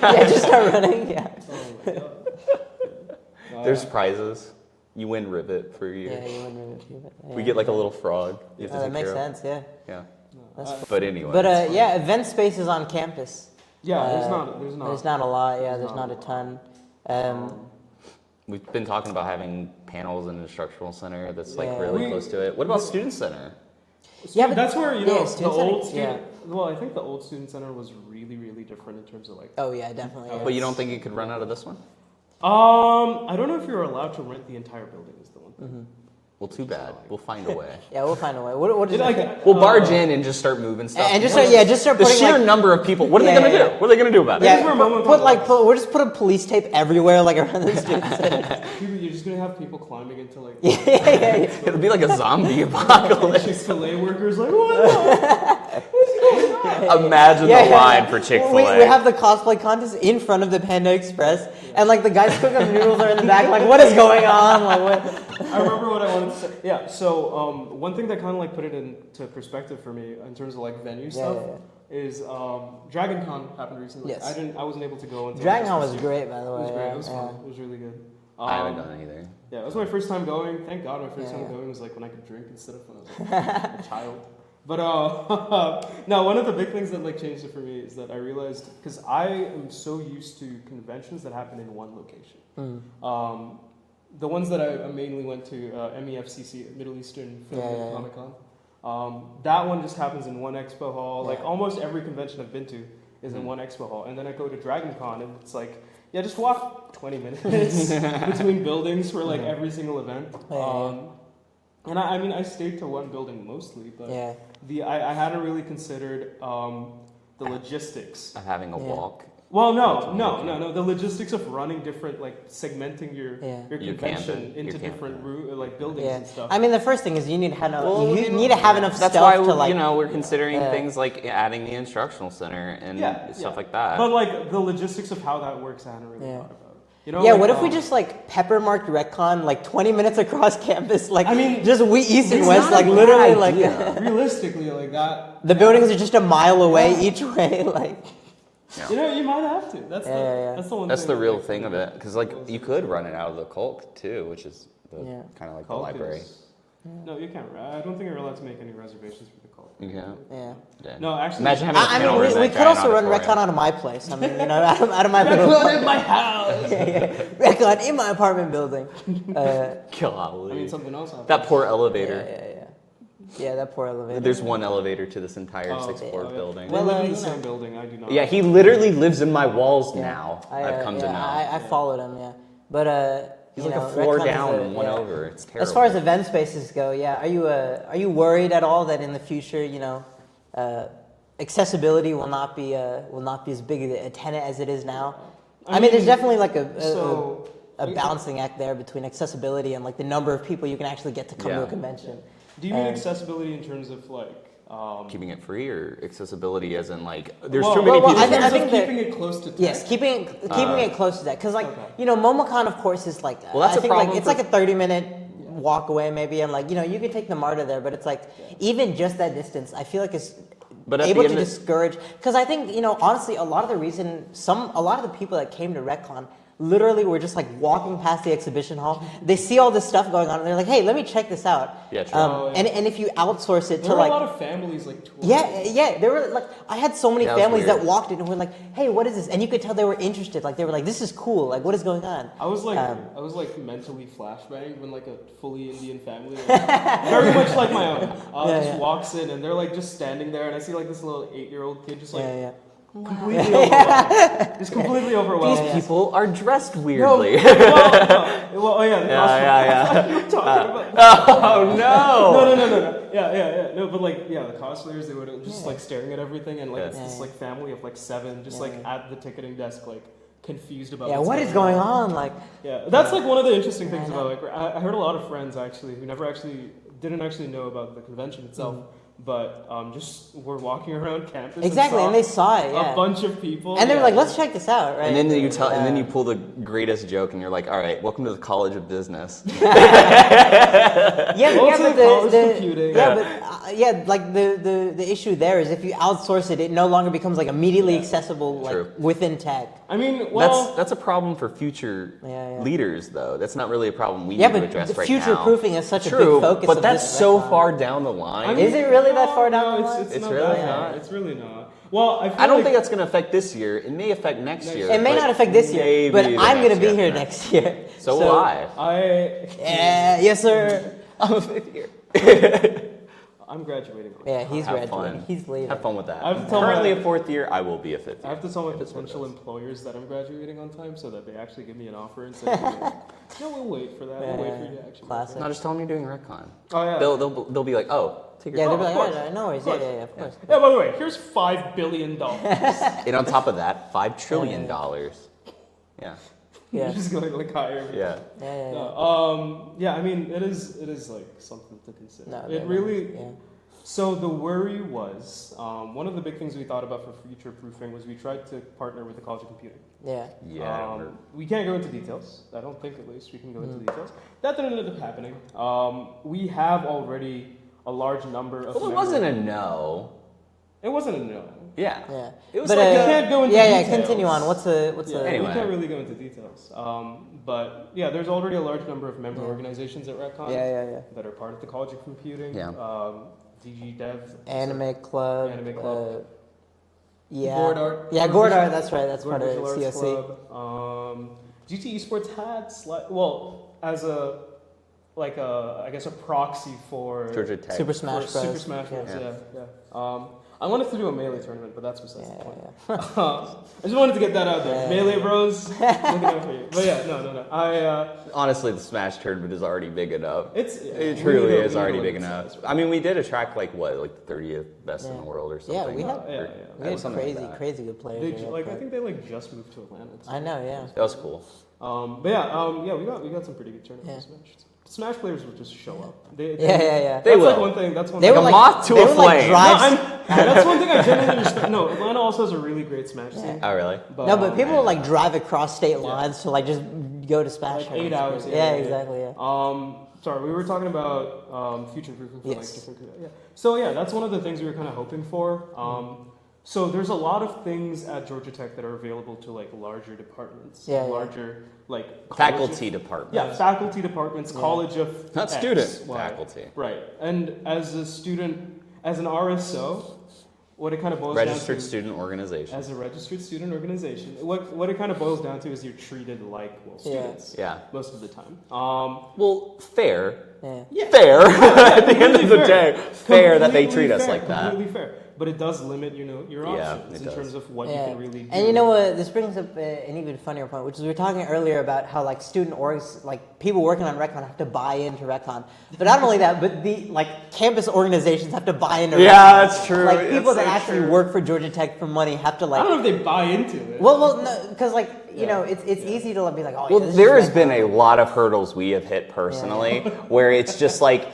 Yeah, just start running. Yeah. Oh my god. There's prizes. You win rivet for your. Yeah, you wouldn't really yeah. We get like a little frog. You have to That take makes care of. sense. Yeah. Yeah. That's But anyway. But yeah, event spaces on campus. Yeah, there's There's not a lot. Yeah, there's not a ton. We've been talking about having panels in an instructional center that's like Yeah. really close to it. What about student center? Yeah, but that's where, you know, the student old center- student, well, I think the old student center was really, really different in terms of like, Oh yeah, definitely. Yeah. But you don't think you could run out of this one? I don't know if you're allowed to rent the entire building is the one thing. Well, too bad. We'll find a way. Yeah, we'll find a way. What is Like, it? We'll barge in and just start moving stuff. And just start the putting sheer like, number of people. What are Yeah, they gonna yeah, do? What are they gonna do about it? yeah, where Momo we'll just put a police tape everywhere, like around the student center. You're just gonna have people climbing into like Yeah. It'll be like a zombie apocalypse. Chick-fil-A workers like, what? Imagine the line for Chick-fil-A. We have the cosplay contest in front of the Panda Express, and like the guys cooking up noodles are in the back. Like, what is going on? Like, what? I remember what I wanted to say. Yeah, so one thing that kind of like put it into perspective for me in terms of like venue stuff is Dragon Con happened recently. Yes. I wasn't able to go until Dragon just Con this was year. great, by the way. It was great. Yeah, It was yeah. fun. It was really good. I haven't done it either. Yeah, it was my first time going. Thank God, my first Yeah, time yeah. going was like when I could drink instead of when I was like, a child. But no, one of the big things that like changed it for me is that I realized because I am so used to conventions that happen in one location. The ones that I mainly went to, MEFCC, Middle Eastern Film Yeah, yeah, yeah. Comic Con. That one just happens in one expo hall. Like Yeah. almost every convention I've been to is in one expo hall, and then I go to Dragon Con and it's like. Yeah, just walk 20 minutes between buildings for like every single event. Yeah. And I mean, I stayed to one building mostly, but Yeah. I hadn't really considered the logistics. Of having a Yeah. walk. Well, no. The logistics of running different, like segmenting your Your convention campus, into your different campus. like buildings Yeah. and stuff. I mean, the first thing is you need to have Well, you need to have enough That's stuff why to like. we're considering Yeah. things like adding the instructional center and stuff like that. But like the logistics of how that works, I hadn't really Yeah. thought about. You know, Yeah, like, what if we just like pepper marked WreckCon like 20 minutes across campus? Like, I mean, just east and it's west, not a like bad literally, like realistically, like that. the buildings are just a mile away each way. Like, You know, you might have to. That's Yeah. that's the one. That's thing the that, real like, thing of it, because like you could run it out of the Culk too, which is Yeah. kind of like the Culk library. is- No, you can't. I don't think you're allowed to make any reservations for the call. You can. yeah. Yeah. No, actually. Imagine having a I panel mean, room in we that could also giant run auditorium. WreckCon out of my place. I mean, you know, out of my little in my house. WreckCon in my apartment building. Golly. I mean, something else happened. That poor elevator. Yeah, that poor elevator. There's one elevator to this entire Oh, six-floor yeah. building. They Well, live in you the know. same building. I do not. Yeah, he literally lives in my walls now. I've come to know. I followed him, yeah. But He's you like know, a floor WreckCon is down and one yeah. over. It's terrible. As far as event spaces go, yeah. Are you worried at all that in the future, you know, accessibility will not be as big a tenet as it is now? I mean, there's definitely like a balancing act there between accessibility and like the number of people you can actually get to come to Yeah. a convention. Do you mean accessibility in terms of like? keeping it free or accessibility as in like there's Well, too many well, people. I think that- keeping it close to. Tech. Yes, keeping it close to that, because like you know, MomoCon of course is like Well, that's I a think like problem it's like a 30-minute walk away maybe, and like you know you could take the MARTA there, but it's like even just that distance, I feel like it's But at able the to end of- discourage. Because I think you know honestly, a lot of the people that came to WreckCon, literally were just like walking past the exhibition hall. They see all this stuff going on, and they're like, "Hey, let me check this out." Yeah, true. And if you outsource it There to were like a lot of families like touring. yeah, there were like I had so many Yeah, that was families that weird. walked in and were like, "Hey, what is this?" And you could tell they were interested. Like they were like, "This is cool. Like what is going on?" I was like mentally flashbanged when like a fully Indian family, like, very much like my own, just walks in and they're like just standing there, and I see like this little 8-year-old kid just like completely overwhelmed, just completely overwhelmed. These people are dressed weirdly. Well, yeah, Yeah. you were talking about. Oh no! No. Yeah. No, but like, yeah, the cosplayers, they were just like staring at everything, and like it's this like family of like 7, just like at the ticketing desk, like confused about. What is going on? Like, yeah, that's like one of the interesting things about like I heard a lot of friends actually who didn't actually know about the convention itself. But just were walking around campus. exactly, and they saw it. Yeah. A bunch of people, and they were like, "Let's check this out." Right. And then and then you pull the greatest joke, and you're like, "All right, welcome to the College of Business." Computing. Like the issue there is if you outsource it, it no longer becomes like immediately accessible like True. within tech. I mean, well, That's a problem for future leaders, though. That's not really a problem we need Yeah, to but address the right future now. proofing is such a True, big focus. but of that's this so WreckCon. far down the line. Is it really that far down the line? It's It's not really that not. far. It's really not. Well, I don't think that's going to affect this year. It may affect next year. It may but not affect this year, maybe but the I'm going to next be year. here next year. So will I. Yes, sir. I'm a 5th year. I'm graduating. Yeah, he's Have graduating. fun. He's leaving. Have fun with that. I have to tell Currently my- a 4th year. I will be a 5th year. I have to tell my It is what it potential is. employers that I'm graduating on time so that they actually give me an offer and say, "No, we'll wait for that. We'll wait for you to actually." Classic. No, just tell them you're doing RecCon. Oh yeah. They'll be like, oh, take your Yeah, they'll Oh, be of like, course. no worries. Yeah, of course. Yeah. By the way, here's $5 billion. And on top of that, $5 trillion. Yeah. Yeah. You're just going like higher. Yeah. Yeah. No, yeah, I mean, it is like something to consider. No, it really. Yeah. So the worry was one of the big things we thought about for future proofing was we tried to partner with the College of Computing. Yeah. Yeah. We can't go into details. I don't think, at least, we can go into details. That didn't end up happening. We have already a large number of. Well, it wasn't a no. It wasn't a no. Yeah. Yeah. It was But, like We a- can't go into Yeah, details. continue on. What's the Anyway. We can't really go into details. But yeah, there's already a large number of member organizations at WreckCon Yeah. that are part of the College of Computing. Yeah. DG Dev. Anime club. Anime club. Yeah. Gourd Art. Yeah, Gourd Art. That's right. That's Gourd part of Visual Arts COC. Club. GT Esports had as a I guess a proxy for Georgia Tech. Super Smash for Bros. Super Smash Bros. Yeah. Yeah. I wanted to do a Melee tournament, but that's besides the point. Yeah. I just wanted to get that out there. Yeah. Melee Bros. Looking out for you. But yeah, no. Honestly, the Smash tournament is already big enough. It Truly is already big enough. I mean, we did attract like the 30th best in the world or Yeah, something. we had Or- we had something like crazy, that. crazy good players. They, in like that I think they just moved to Atlanta. It's- I know, yeah. That was cool. But yeah, we got some pretty good tournaments. Yeah. Smash players will just show up. They, Yeah. They that's will. like one thing. That's one. They thing. were Like like a moth to they a would, like, flame. drive. That's one thing I genuinely understand. No, Atlanta also has a really great Smash scene. Oh, really? No, but people will like drive across state lines to like just go to Smash. Like 8 hours. Yeah, exactly. Yeah. Sorry, we were talking about future proofing for like Yes. different. Yeah. So yeah, that's one of the things we were kind of hoping for. So there's a lot of things at Georgia Tech that are available to like larger departments, Yeah, yeah. larger like college Faculty of- department. Yeah, faculty departments, college of Not X, student. Y. Faculty. Right, and as a student, as an RSO, what it kind of boils down Registered to, student organization. as a registered student organization, what it kind of boils down to is you're treated like students. Yeah. Most of the time. Well, fair. Yeah. Fair. At the end of the fair. day, fair that they Completely treat us fair, like that. Completely fair. But it does limit, your Yeah, options it in does. terms of what Yeah. you can really do. And you know what? This brings up an even funnier point, which is we were talking earlier about how like student orgs, like people working on RecCon have to buy into RecCon. But not only that, but the like campus organizations have to buy into RecCon. Yeah, that's true. Like people That's that so actually true. work for Georgia Tech for money have to I like. don't know if they buy into it. Well, no, because like you know, it's easy to be like, oh, yeah, Well, this is there has RecCon. been a lot of hurdles we have hit personally where it's just like,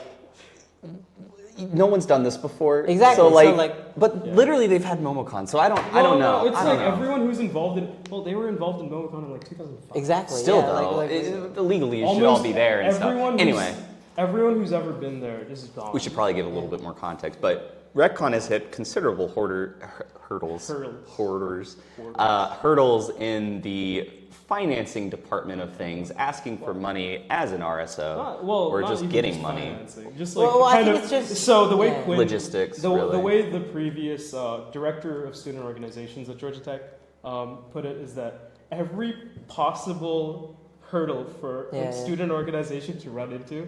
no one's done this before. Exactly, So so, like, like- but literally they've had MomoCon, so I don't know. It's I like don't know. everyone who's involved in. Well, they were involved in MomoCon in like 2005. Exactly. Still yeah, though, like, legally you should all be there and stuff. everyone Anyway, everyone who's ever been there is gone. we should probably give a little bit more context, but RecCon has hit considerable hurdles Hurdles. hurdles in the financing department of things, asking for money as an RSO, or not just even getting money. financing. Just like Well, I kind think of, it's just- so the way yeah. Quinn, Logistics, the really. way the previous director of student organizations at Georgia Tech put it is that every possible hurdle for Yeah, yeah. student organization to run into,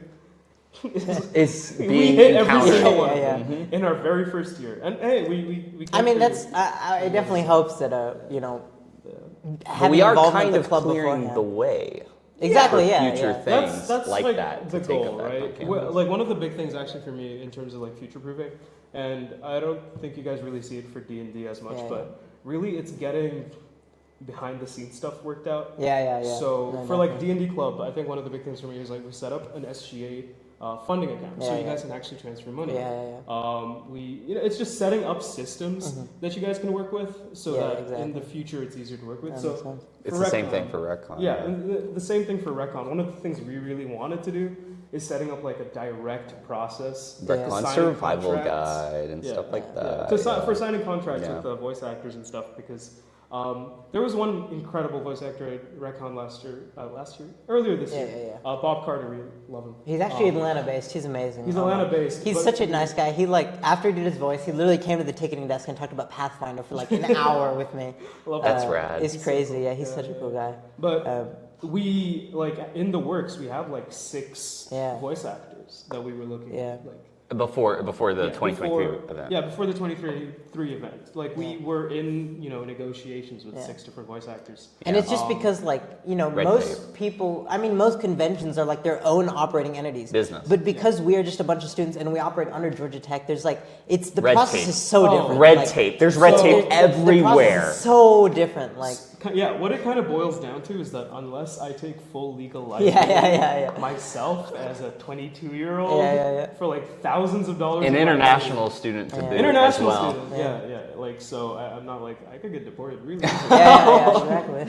It's we being hit every encountered. single one Yeah, of them in our very first year. And hey, we I mean, came that's through. I definitely hopes that you know, But having we are involvement kind with of the club clearing beforehand. the way Exactly, for yeah, future yeah. things That's like like that the to take goal, effect on right? campus. Like one of the big things actually for me in terms of like future proofing, and I don't think you guys really see it for D&D as much, Yeah, but really it's getting behind the scenes stuff worked out. Yeah. So No, for like definitely. D&D Club, I think one of the big things for me is like we set up an SGA funding account, so Yeah, you yeah. guys can actually transfer money. Yeah. It's just setting up systems Mhm. that you guys can work with, so Yeah, that exactly. in the future it's easier to work with. That So makes sense. It's for the same WreckCon, thing for RecCon. yeah, and the same thing for RecCon. One of the things we really wanted to do is setting up like a direct process. Yeah. RecCon Signing survival contracts. guide and Yeah, stuff like yeah. that. For signing contracts Yeah. with voice actors and stuff, because there was one incredible voice actor at RecCon earlier this Yeah, year. yeah. Bob Carter, we love him. He's actually Atlanta-based. He's amazing. He's Atlanta-based. He's but- such a nice guy. He like after he did his voice, he literally came to the ticketing desk and talked about Pathfinder for like an hour with me. Love That's that. rad. It's He's so crazy. cool. Yeah, he's Yeah, such a cool guy. But Um, we like in the works. We have like 6 Yeah. voice actors that we were looking Yeah. at. Like Before the yeah, 2023 before- event. Yeah, before the 2023 event. Like we Yeah. were in negotiations with Yeah. 6 different voice actors. And Yeah. it's just because, like, Red most people, I mean, most conventions are like their own operating entities. Business. But because we are just a bunch of students and we operate under Georgia Tech, there's like, it's the Red process tape. is so Oh. different. Red Like, tape. There's red So- tape the everywhere. process is so different. Like, Yeah, what it kind of boils down to is that unless I take full legal liability yeah. myself as a 22-year-old Yeah. for like thousands of dollars. An in international student to Yeah. do international as well. student. Yeah. Like so, I'm not like I could get deported really. Yeah, exactly.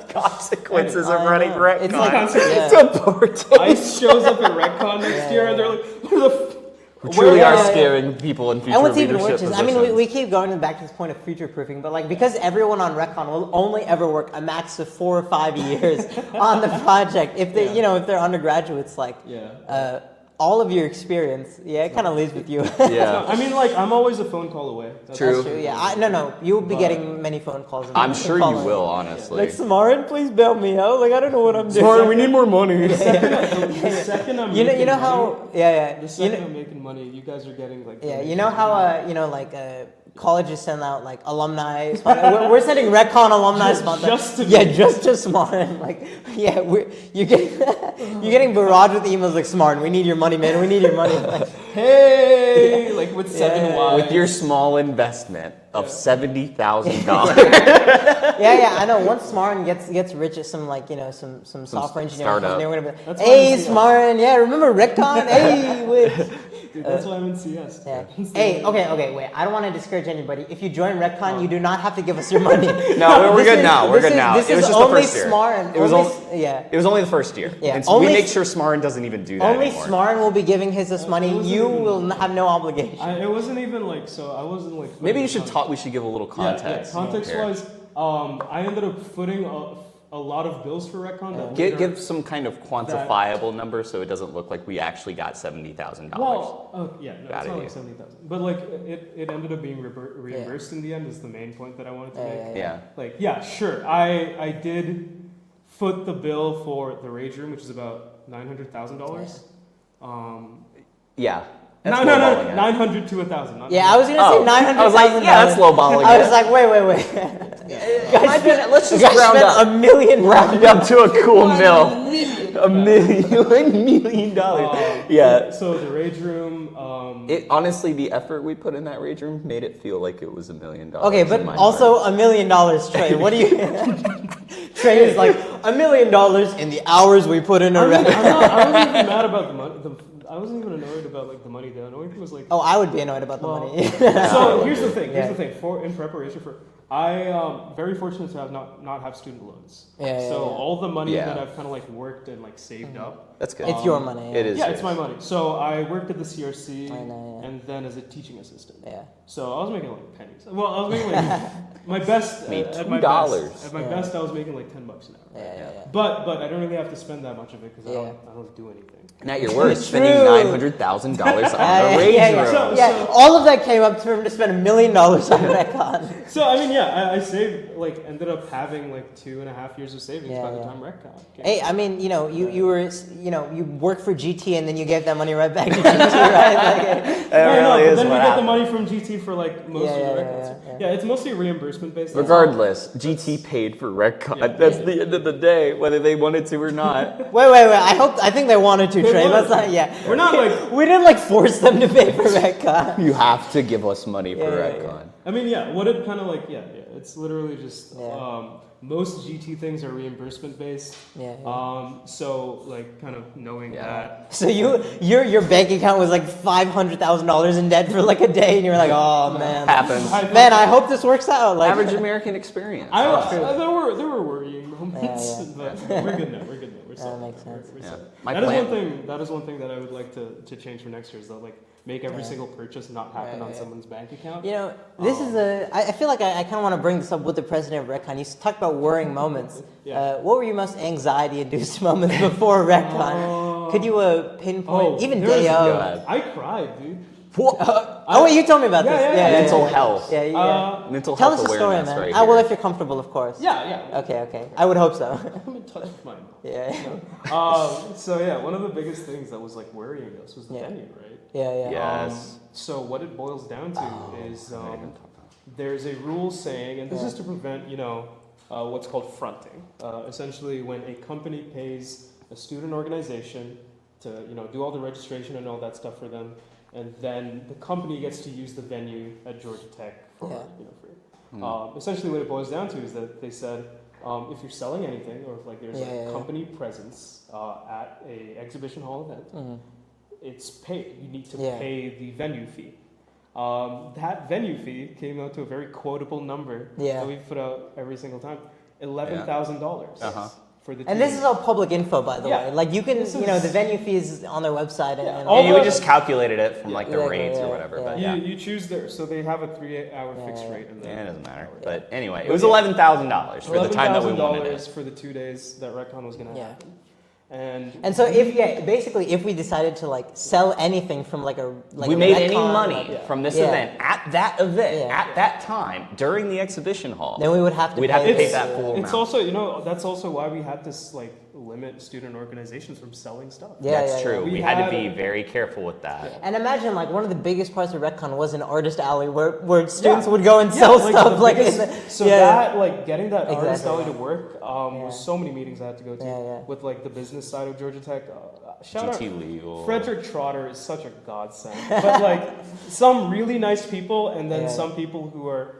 Consequences I of running know. RecCon. It's like, yeah. ICE shows up at RecCon next Yeah, year and they're yeah. like, "Where the We truly Yeah, are yeah. scaring people in future And what's even leadership worse is, positions. I mean, we keep going back to this point of future proofing, but like because everyone on RecCon will only ever work a max of 4 or 5 years on the project. If they, Yeah. if they're undergraduates, like Yeah. all of your experience, it kind of leaves with you. Yeah. I mean, like I'm always a phone call away. That's True. That's true. Yeah. No. You'll be But- getting many phone calls. and I'm people sure you calling. will, honestly. Like, Smaran, please bail me out. Like, I don't know what I'm doing. Sorry, we need more money. The second I'm You know making how? money, Yeah. the You second know, I'm making money, you guys are getting like. yeah. You know how? Colleges send out like alumni. We're sending RecCon alumni sponsor. just to yeah, just to Smaran. Like, yeah, you're getting barraged with emails like Smaran. We need your money, man. We need your money. Like, Hey, like with 7 Yeah. Ys. With your small investment of Yeah. $70,000. yeah. I know. Once Smaran gets rich at some some software engineering startup. company, we're gonna be That's like, hey, why I'm CS. Smaran. Yeah, remember RecCon? Hey, wait. Dude, that's why I'm in CS. Yeah. It's the- Hey, okay, wait. I don't want to discourage anybody. If you join RecCon, you do not have to give us your money. No, we're This good is- now. We're this good is- now. This It was is just the only first year. Smaran. It was only, only- yeah. It was only the first year. Yeah, And so we only- make sure Smaran doesn't even do that Only anymore. Smaran will be giving us money. wasn't You even- will have no obligation. It wasn't even like so. I wasn't like. Maybe you should putting- talk. We should give a little context. Yeah, context here. wise, I ended up footing a lot of bills for RecCon. that later- Give some kind of quantifiable number so it doesn't look like we actually got $70,000. Well, yeah, no, Got it's it, not yeah. like 70,000. But like it ended up being reimbursed in the end. Is the main point that I wanted to make. Yeah. Like, yeah, sure. I did foot the bill for the Rage Room, which is about $900,000. Yeah. No, That's no, lowballing it. 900 to 1,000. Yeah, I was gonna say Oh, $900,000. I was like, yeah, that's lowballing I it. was like, wait. Let's just Guys round spent up. $1 million. Round up to a cool mill. $1 million. Yeah. So the Rage Room. It honestly, the effort we put in that rage room made it feel like it was $1 million. Okay, but in my also mind. $1 million, Trey. What do you? Trey is like $1 million in the hours we put in a I rec. wasn't even mad about the money. I wasn't even annoyed about like the money. The annoying thing was like. Oh, I would be annoyed about the Well, money. So here's the thing. Yeah. In preparation for, I very fortunate to have not have student loans. Yeah, so all the money Yeah. that I've kind of like worked and like saved up, That's good. It's your money. Yeah. It is. Yeah, it's my money. So I worked at the CRC I know, yeah. and then as a teaching assistant. Yeah. So I was making like pennies. Well, I was making like my best. Made at my $2. best. At my best, I was making like $10 an hour. Yeah. But I don't really have to spend that much of it because Yeah. I don't do anything. And at your work, True. spending $900,000 on the Range Rover. So- All of that came up to him to spend $1 million on WreckCon. So I mean, yeah, I saved like ended up having like 2.5 years of savings Yeah, by the yeah. time WreckCon came. Hey, I mean, you know, you were, you know, you worked for GT and then you gave that money right back to GT, right? Like, But is then we what get the happened. money from GT for like most of the WreckCons. yeah. It's mostly reimbursement based. Regardless, GT paid for WreckCon. Yeah. That's the end of the day, whether they wanted to or not. wait. I think they wanted to, They Trey. wanted Let's not, yeah. We're not like. We didn't like force them to pay for WreckCon. You have to give us money for Yeah, WreckCon. I mean, yeah. What it kind of like, yeah. It's literally just Yeah. most GT things are reimbursement based. Yeah. So like kind of knowing that. So your bank account was like $500,000 in debt for like a day, and you were like, oh man, Happens. man, I hope this works out. Like, Average American experience. There were worrying moments, Yeah. but we're good now. We're That set. makes sense. We're Yeah. set. My That is plan- one thing. That is one thing that I would like to change for next year. Is that like make every Yeah. single purchase not happen on Yeah. someone's bank account. You know, this is I feel like I kind of want to bring this up with the president of WreckCon. You talked about worrying moments. Yeah. What were your most anxiety-induced moments before WreckCon? Could you pinpoint even there was- day of? God. I cried, dude. Oh wait, you told me about Yeah, this. yeah. Mental health. Yeah, yeah. Mental Tell health us a story, awareness man. right Well, here. if you're comfortable, of course. Yeah. Okay. I would hope so. I'm in touch with mine. Yeah. So yeah, one of the biggest things that was like worrying us was the Yeah. venue, right? Yeah. Yes. So what it boils down to is there's a rule saying, and this is to prevent what's called fronting. Essentially, when a company pays a student organization to do all the registration and all that stuff for them, and then the company gets to use the venue at Georgia Tech for free. Essentially, what it boils down to is that they said if you're selling anything or if like there's a company presence at a exhibition hall event, it's paid. You need to pay the venue fee. That venue fee came out to a very quotable number that we put out every single time, $11,000 for the. And this is all public info, by the Yeah. way. Like you can, This the is- venue fee is on their website. Yeah. And All And you the- would just calculated it from like the Yeah, rates yeah, or whatever. yeah. But You, yeah. you choose their, so they have a 3-hour fixed Yeah. rate. And Yeah, then it doesn't matter. Yeah. But anyway, it But was yeah. $11,000 for the time that we wanted $11,000 it. for the 2 days that WreckCon was going to Yeah. happen. And so basically if we decided to like sell anything from like a We made any WreckCon, money like, from this Yeah. event at that event Yeah. at that time during the exhibition hall. then we would have to We'd pay have to pay this, that full it's amount. also, that's also why we had to like limit student organizations from selling stuff. Yeah, That's true. We We had to had- be very careful with that. And imagine like one of the biggest parts of WreckCon was an artist alley where students would go and Yeah, sell like, stuff the like biggest- in the, so yeah. that like getting that artist Exactly. alley to work was so many meetings I had to go to Yeah. with like the business side of Georgia Tech. Shout GT out Legal. Frederick Trotter is such a godsend, but like some really nice people and then Yeah. some people who are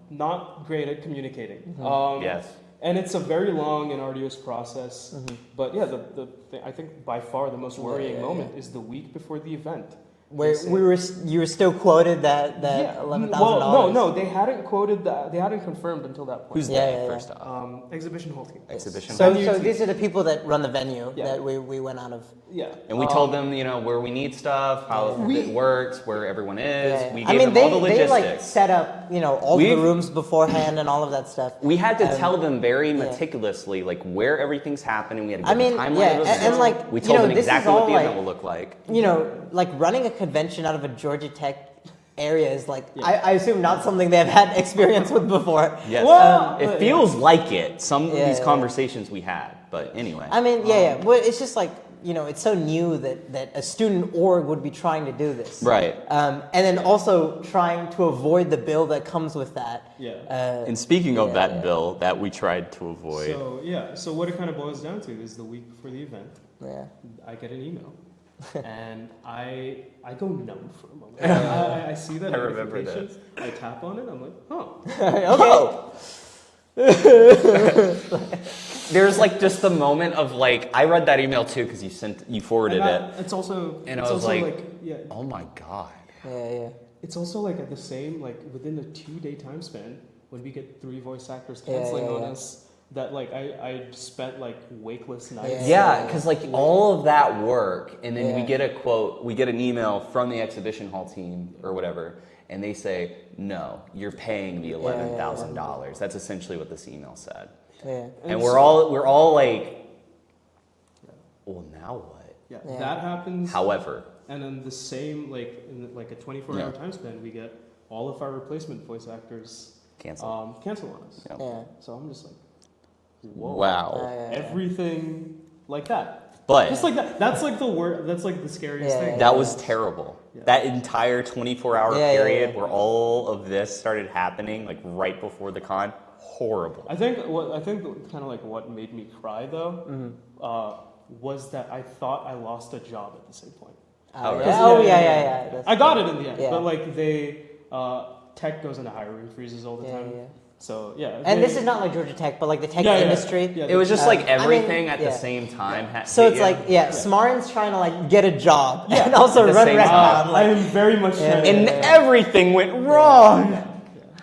not great at communicating. Yes. And it's a very long and arduous process. Mm-hmm. But yeah, I think by far the most worrying moment is the week before the event. Where They say- you were still quoted that yeah. $11,000. Well, no, they hadn't quoted that. They hadn't confirmed until that point. Who's Yeah, that yeah, yeah. first off? Exhibition hall team. Exhibition So, hall. Venue so team. these are the people that run the venue Yeah. that we went out of. Yeah. And we told them, where we need stuff, how it works, where everyone is. Yeah. We I gave mean, them all the they like logistics. set up, all We've- the rooms beforehand and all of that stuff. We had to tell them very meticulously, like where everything's happening. We had to give I mean, the timeline yeah, of and events. like, we told them this is exactly what all the like, event will look like. Like running a convention out of a Georgia Tech area is like, I assume not something they've had experience with before. Yes. Well, it feels like it. Some of Yeah, these yeah. conversations we had, but anyway. I mean, yeah. But it's just like, it's so new that a student org would be trying to do this. Right. And then also trying to avoid the bill that comes with that. Yeah. And speaking of yeah, that yeah. bill that we tried to avoid, So what it kind of boils down to is the week before the event, Yeah. I get an email, and I go numb for a moment. I see that I remember notification, I tap on it, I'm like, oh. Okay. there's like just the moment of like, I read that email too because you forwarded And it. It's also, And it's I was also like- yeah, Oh my god. Yeah. it's also like at the same, like within the 2-day time span, when we get 3 voice actors Yeah, canceling yeah, on yeah. us, that like I spent like wakeless nights. Yeah, because like all of that work, and then we Yeah. get a quote, we get an email from the exhibition hall team or whatever, and they say, "No, you're paying the $11,000." That's essentially what this email said. Yeah. And we're all like, "Well, now what?" Yeah, Yeah. that happens. However, And then the same, like in like a 24-hour Yeah. time span, we get all of our replacement voice actors cancel on us. Yeah. Yeah. So I'm just like, whoa. wow. Everything like that. But Just like that. That's like the word. That's like the scariest Yeah, thing. yeah. that was terrible. Yeah. That entire 24-hour Yeah, yeah, period yeah. where all of this started happening, like right before the con, horrible. I think kind of like what made me cry though was that I thought I lost a job at the same point. Oh, really? Yeah. That's I got it in the end, Yeah. but like tech goes into hiring freezes all the Yeah, time. yeah. So yeah. And this is not like Georgia Tech, but like the tech Yeah, yeah. industry. Yeah, It was just like I mean, everything at yeah. the same time. So it's like, Smaran's trying to like get a job and also At the run same WreckCon. time. I Like, am very much trying to- and everything went wrong.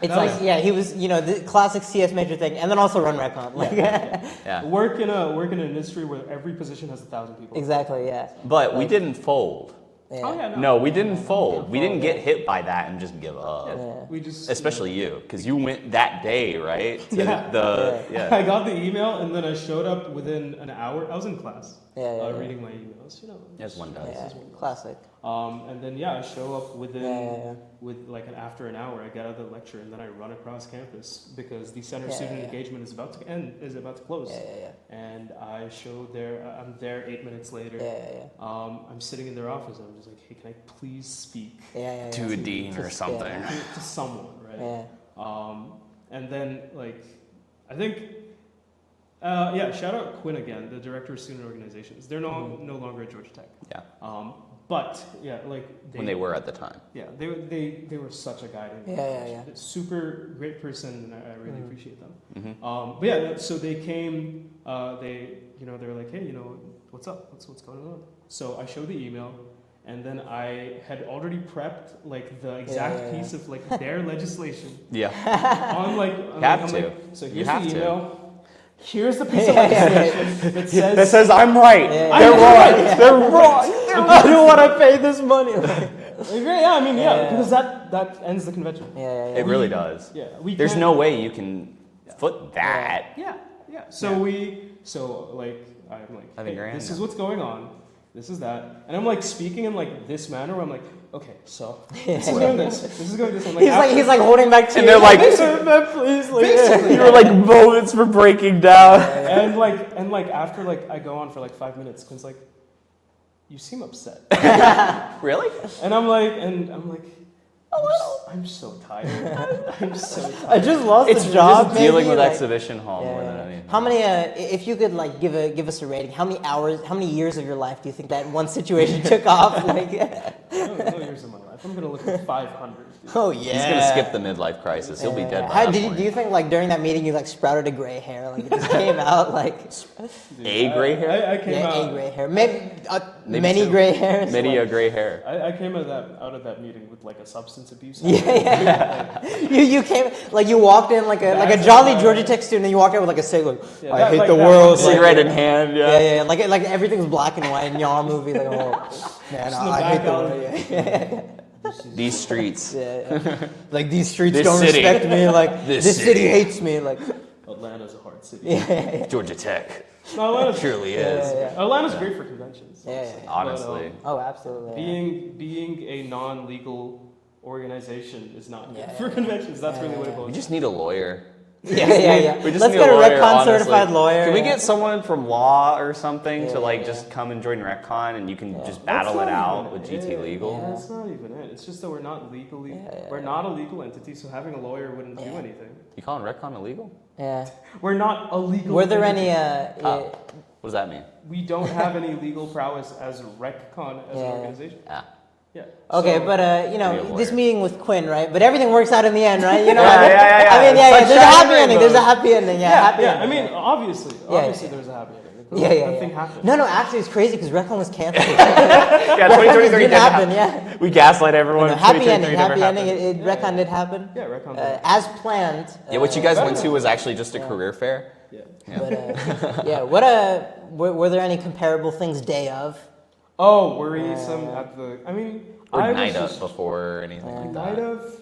it's That like, was- he was, the classic CS major thing, and then also run WreckCon. Like, Yeah. work in an industry where every position has 1,000 people. exactly, yeah. But we didn't fold. Yeah. Oh yeah, No, we didn't fold. didn't We didn't fold, get hit by that and just give up. Yeah. Yeah. We just Especially you, because you went that day, right? To Yeah. I got the email and then I showed up within an hour. I was in class, Yeah. reading my emails. As one does. Yeah, classic. And then I show up within Yeah. with like after an hour. I get out of the lecture and then I run across campus because the center Yeah, student yeah. engagement is about to end, is about to close. Yeah. And I show there. I'm there 8 minutes later. Yeah. I'm sitting in their office. I'm just like, hey, can I please speak Yeah. To a dean or something. to someone, right? Yeah. And then like, I think, shout out Quinn again, the director of student organizations. They're no longer at Georgia Tech. Yeah. But yeah, like When they were at the time. yeah, they were such a guiding Yeah. super great person, and I really appreciate them. Mm-hmm. But yeah, so they came. They were like, hey, what's up? What's going on? So I showed the email, and then I had already prepped like the exact Yeah. piece of like their legislation Yeah. on like. Have to. So You here's have the to. email. Here's the piece of legislation that says. That says I'm right. Yeah. They're wrong. They're wrong. I don't want to pay this money. Yeah, because that ends the convention. Yeah. It really does. Yeah, There's can't- no way you can foot that. Yeah. So I'm like, I think hey, you're this in. is what's going on. This is that, and I'm like speaking in like this manner. Where I'm like, okay, so this is going this. This is going this. I'm like, He's like holding back tears. And they're like, please, like, you were like moments for breaking down. and like after like I go on for like 5 minutes, Quinn's like, you seem upset, Really? and I'm like, I'm so tired. I'm so tired. I just lost It's a job. just dealing maybe, with like, exhibition hall more than anything. How many? If you could like give us a rating, how many hours, how many years of your life do you think that one situation took off? Like, No years of my life. I'm gonna look at 500. Dude. oh yeah. He's gonna skip the midlife crisis. He'll be dead by How, that do point. you think like during that meeting you like sprouted a gray hair, like it just came out like Dude, A gray hair? I came out. a gray hair, maybe Maybe many so. gray hairs. Many like, a gray hair. I came out of that meeting with like a substance abuse. Yeah. you came like you walked in like a jolly Georgia Tech student and you walked out with like a cigarette. Yeah, I that- hate like the that world. one day. Cigarette in hand, Yeah, like everything's black and white in y'all movie. Like, oh, man, Just in the I hate back the alley. world. Yeah. These streets. Yeah. Like these streets This don't city. respect me. Like This this city city. hates me. Like Atlanta's a hard city. yeah. Georgia Tech. No, Atlanta's Surely is. Atlanta's great for conventions. Yeah. Honestly. Oh, absolutely. Yeah. Being a non-legal organization is not good Yeah, for conventions. That's really what it We boils. just need a lawyer. Yeah. We just Let's need get a lawyer, WreckCon honestly. certified lawyer. Can we yeah. get someone from law or something to like Yeah. just come and join WreckCon and you can just That's battle it not out even with it. GT Legal? Yeah, that's not even it. It's just that we're not legally. Yeah. We're not a legal entity, so having a lawyer wouldn't do Yeah. anything. You calling WreckCon illegal? Yeah. We're not a legal. Were there entity. any? What does that mean? We don't have any legal prowess as WreckCon as an Yeah. organization. Ah. Yeah. Okay, So- but Be a this lawyer. meeting with Quinn, right? But everything works out in the end, right? You know, Yeah, yeah. I mean, yeah. Sunshine There's a happy and ending. There's a rainbows. happy ending. Yeah, happy yeah. ending. I mean, obviously, Yeah. there's a happy ending. Yeah. Nothing happened. No, actually, it's crazy because WreckCon was canceled. Yeah, 2023 didn't didn't happen. happen. Yeah. We gaslight everyone. No, happy 2023 ending. never Happy ending. happened. WreckCon did happen. Yeah, WreckCon. As planned. Yeah, what you guys Better went to than- was actually just a career fair. Yeah. But yeah, were there any comparable things day of? Oh, worrisome at the. I mean, Or I night was up just, before or anything like night that. of.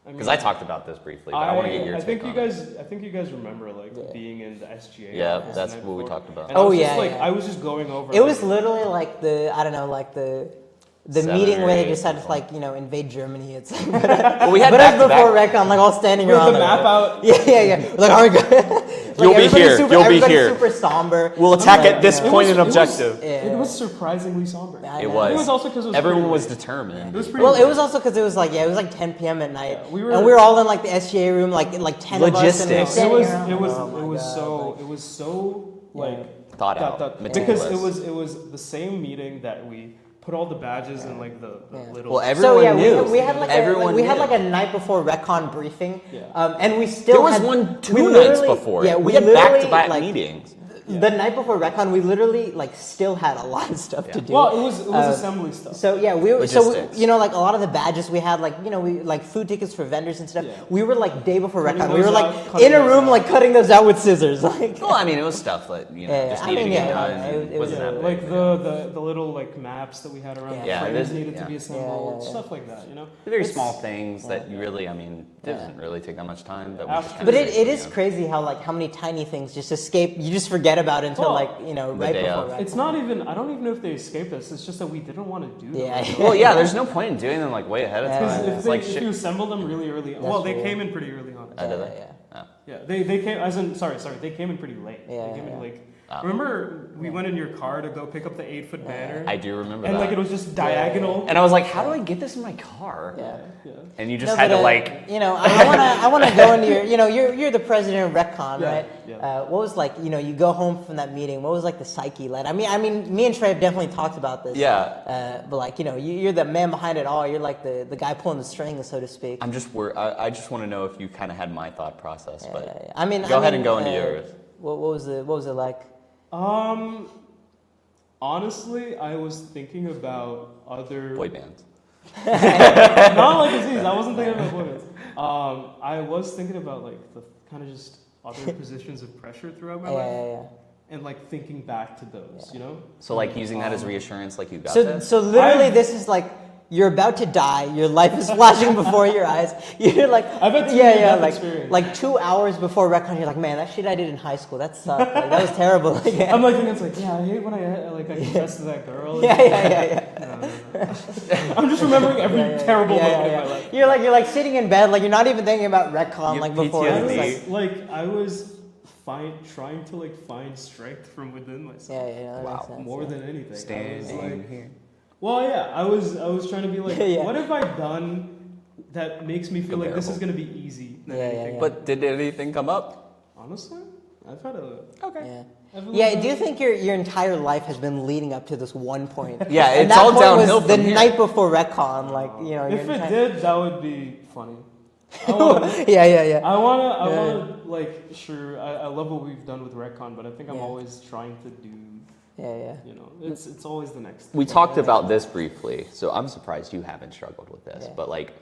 Because I talked about this briefly, but I want to get your I think take you on guys. I think you guys remember being in the SGA. Yeah, office that's the night what we before. talked about. And I Oh, was yeah, just like yeah. I was just going over. It was literally like the 7 meeting or where they 8 decided people. to invade Germany. It's like, Well, we had but as back-to-back- before RecCon, like all standing with around the like, map out. Yeah. Like, are we good? You'll be here. Super, You'll be everybody's here. super somber. We'll attack at this It point was- and it was- objective. It was surprisingly somber. I It know. was. I think it was also because it was Everyone pretty was late. determined. It was pretty. Well, it late. was also because it was like it was like 10 p.m. at night, Yeah, and we were all in like the SGA room, like 10 of us, and we were Logistics. It standing was. around, It was. like, oh my It was God, so. like, It was so like Thought out, because meticulous. it was the same meeting that we put all the badges in like the little. Well, so everyone yeah, knew. we had like Everyone we had knew. like a night before RecCon briefing, Yeah. and we still There was had, one 2 we nights literally- before. Yeah, we had literally, back-to-back like, meetings. The night before RecCon, we literally like still had a lot of stuff to do. Well, it was assembly stuff. So yeah, we were Logistics. like a lot of the badges we had, like we like food tickets for vendors and stuff. Yeah. We were like day before Cutting RecCon, we were those like out, cutting in a those room out. like cutting those out with scissors, like. Well, I mean, it was stuff that just I needed mean, to get yeah, done. it It wasn't was, that big. Like the little like maps that we had around the Yeah, frames this- needed to yeah. be assembled, Yeah. stuff like that. Very It's- small things that you really, I mean, didn't really take that much time. That we After- just kinda But it did, is crazy how like how many tiny things just escape. You just forget about it until Well, like right day before. of. RecCon. It's not even. I don't even know if they escaped us. It's just that we didn't want to do them. Yeah, right yeah. Well, yeah, there's no point in doing them like way ahead of Yeah, time. yeah, Because It's like if shit. you assemble them really early, That's well, they true. came in pretty early on. Did they? Yeah. Oh. Yeah, they came as in sorry, they came in pretty late. Yeah, they came yeah. in like. Oh. Remember, we went in your car to go pick up the 8-foot banner, I do remember and that. like it was just diagonal. And I was like, how do I get this in my car? Yeah. Yeah. And you just No, had but, to like, I wanna go into your you're the president of RecCon, Yeah, right? yeah. What was like you go home from that meeting. What was like the psyche like? I mean, me and Trey have definitely talked about this. yeah. But like you're the man behind it all. You're like the guy pulling the strings, so to speak. I'm just worried. I just want to know if you kind of had my thought process, but Yeah. I mean, go ahead and go into yours. What was it like? Honestly, I was thinking about other. Boy bands. Not like Azeez. I wasn't thinking about women's. I was thinking about like the kind of just other positions of pressure throughout my life, Yeah. and like thinking back to those. So like using that as reassurance, like you got So this. so literally, I've- this is like. You're about to die. Your life is flashing before your eyes. You're like, I've had too many death like experience. like 2 hours before RecCon. You're like, man, that shit I did in high school, that sucked. Like, that was terrible. Like, I'm like thinking, it's like, yeah, I hate when I confess to that girl. yeah. No. I'm just remembering every terrible moment in my life. You're like sitting in bed, like you're not even thinking about RecCon You like have before. I It's PTSD. like, I was trying to like find strength from within myself. that makes sense, More yeah. than anything. I was Standing like, here. well, yeah, I was trying to be like, Yeah. what have I done that makes me feel like this is Comparable. gonna be easy than Yeah, anything? yeah. But did anything come up? Honestly, I've had a Okay. Yeah, do you think your entire life has been leading up to this one point? Yeah, And it's that all point downhill was the from here. night before RecCon, like your If it entire- did, that would be funny. I wanna, yeah. I wanna like sure. I love what we've done with RecCon, but I think I'm Yeah. always trying to do. Yeah. It's always the next. We talked about this briefly, so I'm surprised you haven't struggled with this. Yeah. But like,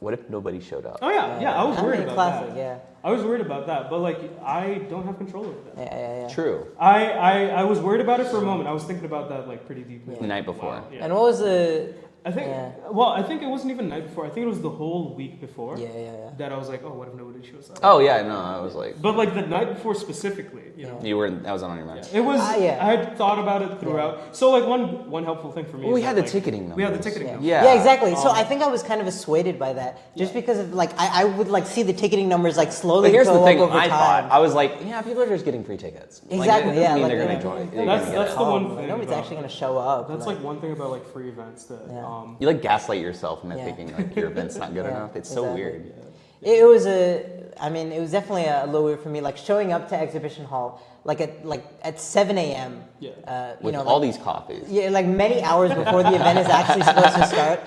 what if nobody showed up? Oh yeah, I was I worried mean, about classic, that. yeah. I was worried about that, but like I don't have control over that. Yeah. True. I was worried about it for a moment. I was thinking about that like pretty deeply. The night before. Wow, yeah. And what was the? I think. Yeah. Well, I think it wasn't even the night before. I think it was the whole week before. Yeah. That I was like, oh, what if nobody shows up? Oh yeah, no, I was like, But like the night before specifically, you know. you were. That was on your mind. It was. Yeah. I had thought about it throughout. So like one helpful thing for me. Well, we is had that, the like, ticketing numbers. We had the ticketing. numbers. Yeah. exactly. So Um, I think I was kind of dissuaded by that, just because of like I would like see the ticketing numbers like slowly But here's go the thing. up over I time. thought I was like, yeah, people are just getting free tickets. Like, Exactly, it doesn't yeah, mean like, they're gonna yeah. join. That's the one thing Nobody's about actually gonna show up. That's like one thing about like free events that. Yeah. You like gaslight yourself into Yeah. thinking like your event's not good Yeah, enough. It's so exactly. weird. It was it was definitely a little weird for me. Like showing up to exhibition hall like at 7 a.m. Yeah. With like, all these coffees. yeah, like many hours before the event is actually supposed to start.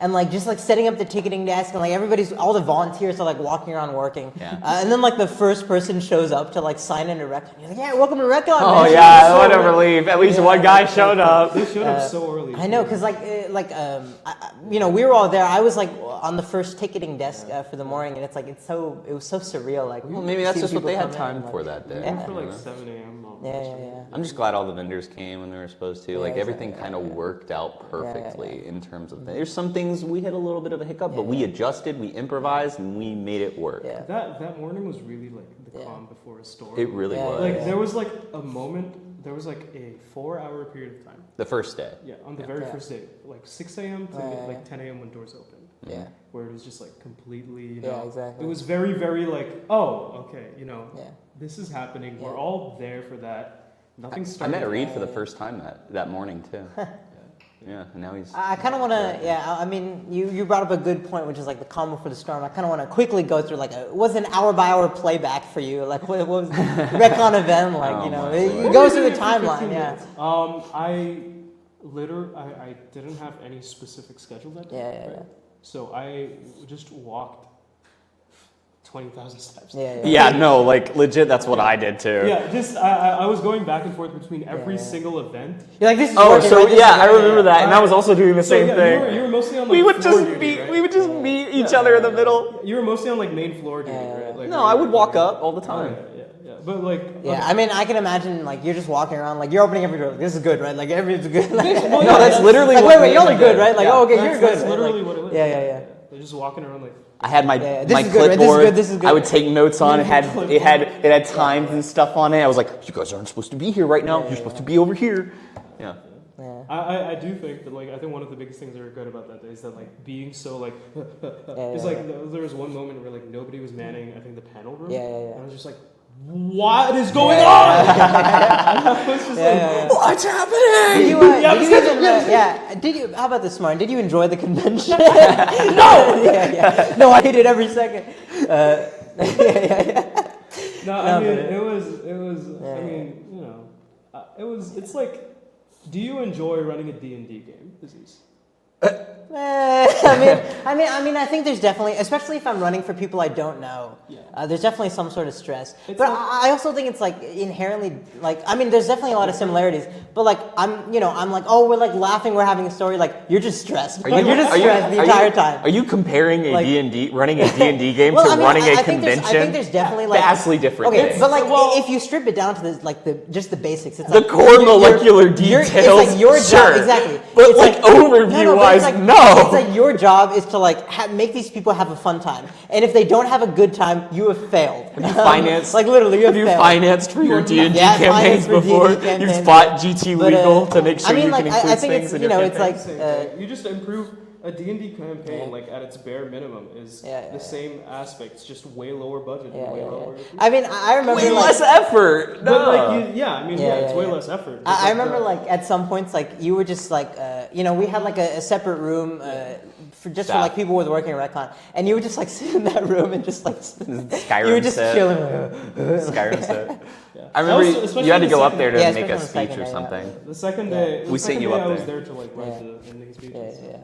and like just like setting up the ticketing desk, and like all the volunteers are like walking around working. Yeah. And then like the first person shows up to like sign into WreckCon. You're like, yeah, welcome to WreckCon. Oh man. yeah, so whatever. early. Leave. At least one guy showed up. They showed up so early. I know, cause you know, we were all there. I was like on the first ticketing desk for the morning, and it's like it was so surreal. Like, Well, maybe that's seeing just what people they had come time in, for like, that day. Yeah. For you like know? 7 a.m. Yeah. I'm just glad all the vendors came when they were supposed to. Like Yeah, everything exactly. kind of worked out yeah. perfectly in terms of things. There's some things we had a little bit of a hiccup, but we adjusted, we improvised, and we made it work. Yeah. That morning was really like the calm before a storm. It really Yeah, was. Like there was like a moment. There was like a 4-hour period of time. The first day. Yeah, on the very first day, like 6 a.m. to Yeah. like 10 a.m. when doors opened. Yeah. Where it was just like completely, you Yeah, know. exactly. It was very, very like, oh, okay, you know, Yeah. this is happening. Yeah. We're all there for that. Nothing I started. met Reed for the first time that morning too. Yeah, and now he's. I kind of want to, I mean, you brought up a good point, which is like the calm before the storm. I kind of want to quickly go through what was an hour-by-hour playback for you? Like, what was the WreckCon event like? Oh you know, my you Lord. go through the timeline, yeah. I didn't have any specific schedule that day. Yeah. So I just walked 20,000 steps. Yeah, no, like legit. That's what I did too. Yeah, just I was going back and forth between every Yeah. single event. You're like, this is Oh, working, so right? This is yeah, I working, remember that, and I was also doing the So, same yeah, thing. You were mostly on like We would floor just duty, meet. right? We would just meet each other in the middle. You were mostly on like main floor duty, Yeah. right? Like, No, I would walk up all the Oh, time. yeah. But like, Yeah, I mean, I can imagine like you're just walking around, like you're opening every door. Like, this is good, right? Like everything's good. Like, Well, No, that's literally like, what wait, made you're it only good, right? Like, Yeah. oh, okay, you're good. That's right? literally Like, what it was. Yeah. They're just walking around like. I had my Yeah, this my is good, right? This is clipboard. good, this is good. I would take notes on. It had Clipboard. it had times and stuff on it. I was like, you guys aren't supposed to be here right now. You're supposed to be over here. Yeah. Yeah. I do think that like I think one of the biggest things that are good about that day is that like being so like it's like there was one moment where like nobody was manning I think the panel room. Yeah. And I was just like, what is going on? And I was just like, What's happening? Did you, did you, how about this, Smaran? Did you enjoy the convention? No! Yeah. No, I hated every second. No, I mean but- it was. I mean, you know, it's like, do you enjoy running a D&D game, Azeez? I mean, I think there's definitely, especially if I'm running for people I don't know, there's definitely some sort of stress. It's But like- I also think it's like inherently, like, I mean, there's definitely a lot of similarities. But like, I'm like, oh, we're like laughing, we're having a story. Like, you're just stressed. Like, you're just stressed the entire time. Are you comparing a Like- D&D, running a D&D game Well, to I mean, running I a think there's- convention? I think there's definitely like vastly different Okay, things. but like Well- if you strip it down to just the basics, it's The like core molecular it's details, like your sure. job, exactly. But It's like but overview-wise, it's like, no. It's like your job is to like make these people have a fun time, and if they don't have a good time, you have failed. Have you financed? Like literally, you have Have you failed. financed for your D&D Yeah, campaigns financed for before? D&D campaigns, You've fought GT But, legal to make sure I mean, you like, can I include think things it's in you your know, it's campaign. like Same thing. You just improve a D&D campaign like at its bare minimum is the same aspects, just way lower budget and way lower. I mean, I remember Way like, less effort. No. But like, I mean, it's way yeah. less effort. I remember like at some points like you were just like we had like a separate room for like people who were working at WreckCon, and you would just like sit in that room and just like Skyrim you were just set. chilling. Skyrim set. Yeah. I remember especially you had to the go up second- there to Yeah, make a especially on the speech second or day, something. The second day, We sent you day up I was there. there to like write the ending speeches. Yeah.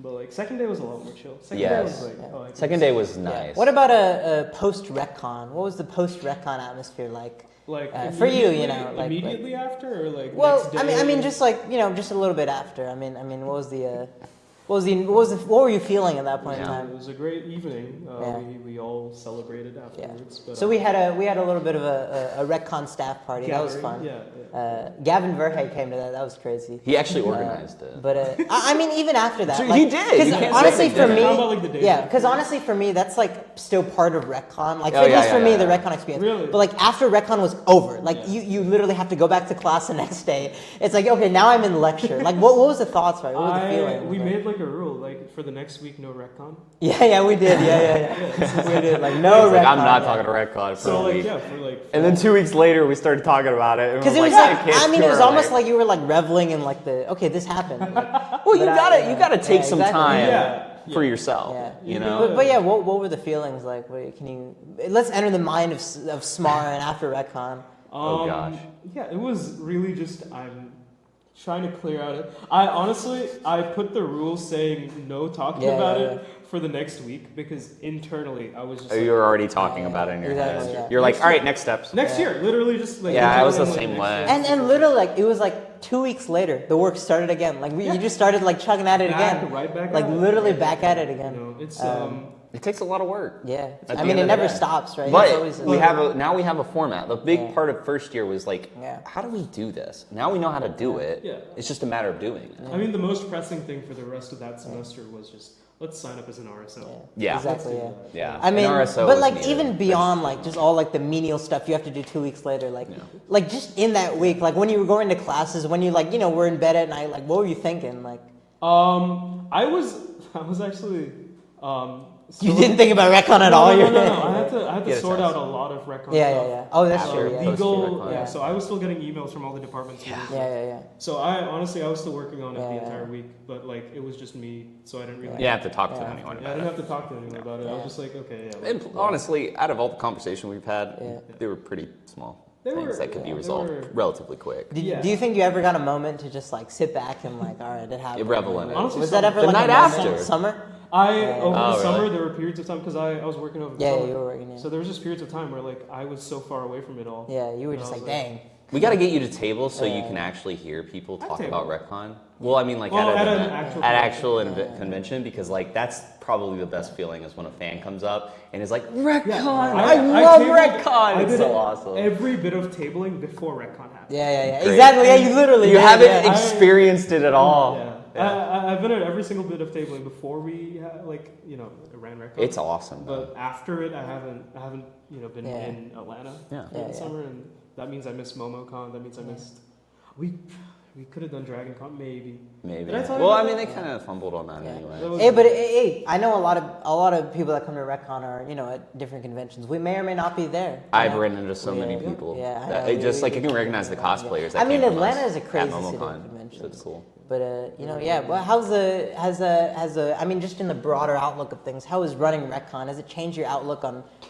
But like second day was a lot more chill. Second day Yes. was like, I can Second just- day was nice. What about a post WreckCon? What was the post WreckCon atmosphere like? like for you, immediately- like immediately after or like Well, next day? I mean, just like just a little bit after. I mean, what were you feeling at that point in Yeah. time? It was a great evening. Yeah. We all celebrated afterwards. But, So we had a little bit of a WreckCon staff party. That was fun. Yeah. Gavin Verhey came to that. That was crazy. He actually organized it. But I mean, even after that, So like, he did. You 'cause can't say honestly, they for didn't. me, How about, like, the day yeah, after? because honestly, for me, that's like still part of WreckCon. Like, Oh, at yeah, least for yeah, me, yeah, the yeah. WreckCon experience. Really? But like after WreckCon was over, like Yeah. you literally have to go back to class the next day. It's like, okay, now I'm in lecture. Like, what was the thoughts, right? What was the feeling? We made like a rule, like for the next week, no RecCon. Yeah, we did. Yeah. We did. Like, no He's like, I'm WreckCon, not yeah. talking to RedCon for So a like week. for like. And then 2 weeks later, we started talking about it. Because it was like, I mean, it was almost like you were like reveling in like okay, this happened. Like, well, you but gotta take yeah, some exactly. time Yeah. for yourself. Yeah. You know. But yeah, what were the feelings like? Let's enter the mind of Smaran after WreckCon. Oh, gosh. Yeah, it was really just I'm trying to clear out it. I put the rule saying no talking Yeah, about yeah, it for the next week because internally I was just Oh, like, you were already talking about it in your Exactly, head. yeah. You're like, Next all right, year. next steps. next year, literally just like Yeah, I was the like, same next way. year. And literally, like, it was like 2 weeks later, the work started again. Like, you just started, like, chugging at it again. Right back Like, at it. literally back at it again. You know, it's It takes a lot of work. Yeah. At I the mean, end it of the never day. stops, right? It's But always, now we have a format. The big Yeah. part of first year was like, Yeah. how do we do this? Now we know how to do it. Yeah. It's just a matter of doing it. I mean, the most pressing thing for the rest of that semester was just let's sign up as an RSO. Yeah. Exactly, yeah. Yeah. I mean, An RSO but was like needed. even beyond like just all like the menial stuff you have to do 2 weeks later, like Yeah. like just in that week, like when you were going to classes, when you like were in bed at night, like what were you thinking? Like I was actually you didn't think about ReckCon at all. No, You're- I had to Get a sort test. out a lot of ReckCon Yeah, stuff. yeah, yeah. Oh, that's After true. Yeah. Legal, ReckCon. yeah. So I was still getting emails from all the departments. Yeah. Yeah. So I was still working on it Yeah, the yeah. entire week, but like it was just me, so I didn't really. You didn't have to talk to Yeah. anyone I about didn't it. have to talk to anyone about it. I was Yeah. just like, okay, yeah. And honestly, out of all the conversation we've had, Yeah. they were pretty small They things were- that could yeah, be they resolved were- relatively quick. Did, Yeah. Do you think you ever got a moment to just like sit back and like, all right, it happened? revel in it. Honestly, Was that ever The like night a moment? after. Summer? over Oh, the summer really? there were periods of time because I was working over the Yeah, summer. you were working. Yeah. So there was just periods of time where like I was so far away from it all. Yeah, you were And just I like, was dang. We got to get you to tables so you Yeah. can actually hear people At talk table. about ReckCon. Well, I mean, like Well, at at an an event, actual at convention. actual convention, because like that's probably the best feeling is when a fan comes up and is like, ReckCon, I love tabled- ReckCon. I It's did so awesome. Every bit of tabling before ReckCon happened. Yeah. Great. Exactly. Yeah, you literally. You did, haven't yeah. experienced it at all. Yeah. Yeah. I've been at every single bit of tabling before we ran ReckCon. It's awesome. though. But after it, I haven't been Yeah. in Atlanta Yeah. for Yeah, the yeah. summer, and that means I missed MomoCon. That means I missed. We could have done DragonCon maybe. Maybe. Did I tell you Well, I about mean, that? they kind of fumbled on that Yeah. anyway. That was- Hey, but hey, I know a lot of people that come to ReckCon are at different conventions. We may or may not be there. I've run into so many Yeah. people. Yeah, I that know. it just We- like you can recognize the cosplayers. That I mean, came from Atlanta us is a at crazy city of MomoCon, conventions. so it's cool. But yeah. Well, I mean, just in the broader outlook of things, how is running ReckCon? Has it changed your outlook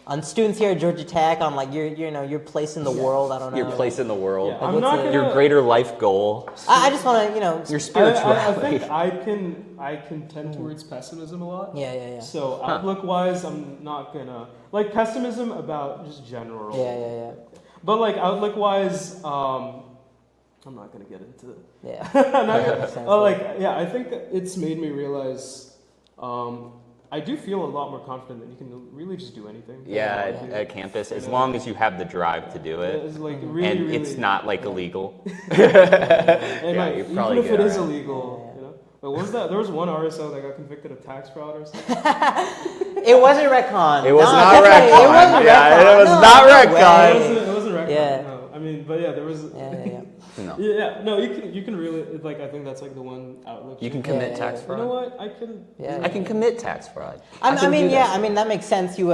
on students here at Georgia Tech, on like your place in the world? I don't know. Your place in the world, Yeah, I'm not gonna. your greater life goal, I just want to your I spirituality. think I can tend towards pessimism a lot. Yeah. So outlook wise, I'm not gonna like pessimism about just general. Yeah. But like outlook wise, I'm not gonna get into it. Yeah. I'm not gonna- Sounds oh, good. like yeah, I think it's made me realize. I do feel a lot more confident that you can really just do anything. Yeah, You know, at campus, as long as you have the drive to do it, It's like really, and really, it's not like illegal. and yeah, like, you're even probably if good, it is alright. illegal, you know. But what was that? There was one RSO that got convicted of tax fraud or something. It wasn't ReckCon. It was No, not definitely, ReckCon. It wasn't Yeah, ReckCon. it was No, not no ReckCon. way. It wasn't ReckCon. Yeah. No, I mean, but yeah, there was. Yeah. No, Yeah, no, you can really like. I think that's like the one outlook. you can Yeah, commit yeah, tax yeah. fraud. You know what? I can. Yeah. I can commit tax fraud. I can mean, do yeah. that. I mean, that makes sense. You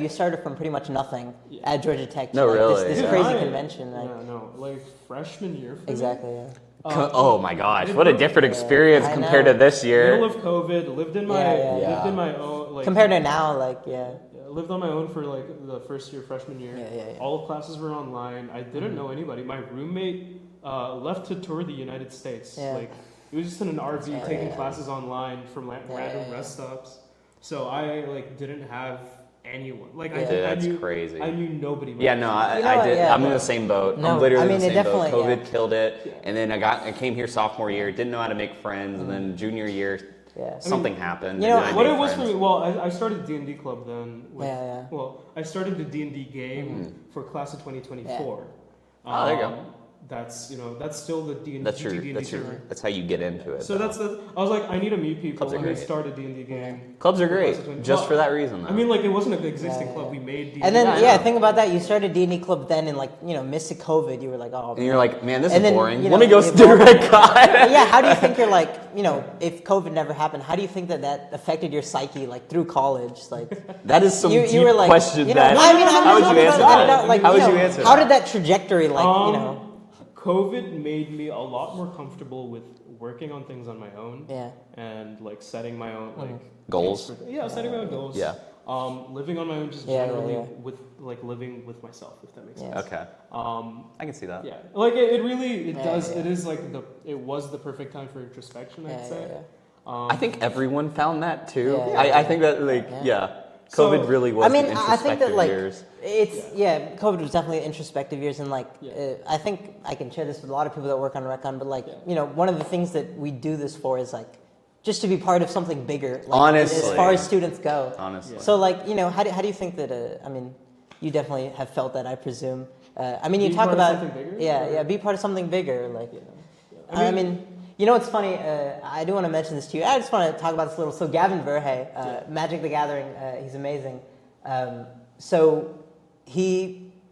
started from pretty much nothing Yeah. at Georgia Tech. to, No, like, really, This yeah. crazy I- convention. Like, Yeah, no, like freshman year. For me, exactly. Yeah. Oh my gosh, what a different experience I compared know. to this year. Middle of COVID, lived in my Yeah. lived in my own like Compared to now, like, yeah. lived on my own for like the first year freshman year. Yeah. All classes were online. I didn't know anybody. My roommate left to tour the United States. Yeah. Like he was just in an RV Yeah, taking yeah. classes online from random yeah. rest stops. So I like didn't have anyone. Like Yeah. I That's knew crazy. I knew nobody. Yeah, no, You know I what, did. yeah, I'm in no. the same boat. No, I'm literally I mean, in the it same boat. definitely, COVID killed it, and then I came here sophomore year, didn't know how to make friends, and then junior year, Yeah. something happened. you and know, then I What made it was for friends. me, well, I started D&D club then. With, Yeah. Well, I started the D&D game for class of 2024. Oh, there you go. That's that's still the D&D. That's your. D&D That's your. server. That's how you get into it. So though. that's the. I was like, I need to meet people. Clubs are I'm gonna great. start a D&D game. Clubs are for great, class of 20 just well, for that reason. Though. I mean, like it wasn't an existing Yeah, club. yeah. We made D&D. And then, Yeah, I yeah, know. think about that. You started D&D Club then in like, midst of COVID. You were like, oh, and you're like, man, this And is then, boring. you Let me know, go it do evolved. ReckCon. yeah, how do you think you're like, if COVID never happened, how do you think that affected your psyche like through college? Like, That is some you deep were like, question. I That. mean, I'm How would not you trying answer to cut it that? out, like, How would you answer How that? did that trajectory, like, COVID made me a lot more comfortable with working on things on my own. Yeah. And like setting my own like Goals? Yeah, setting my own goals. Yeah. Living on my own, just Yeah, generally yeah. with like living with myself, if that makes Yeah. sense. Okay. I can see that. Yeah, like it really Yeah, does. yeah. It is like it was the perfect time for introspection. I'd say. I think everyone found that too. Yeah. I think that So, COVID really was I mean, an I think that introspective like years. COVID was definitely introspective years, and like Yeah. I think I can share this with a lot of people that work on WreckCon. But like one of the things that we do this for is like just to be part of something bigger. Like, Honestly. as far as students go. Honestly. Yeah. So like how do you think that? I mean, you definitely have felt that, I presume. I mean, you Being talk part of about something bigger, yeah, or- be part of something bigger. Like, Yeah. I mean, you know what's funny? I do want to mention this to you. I just want to talk about this a little. So Gavin Verhey, Magic the Gathering, he's amazing. So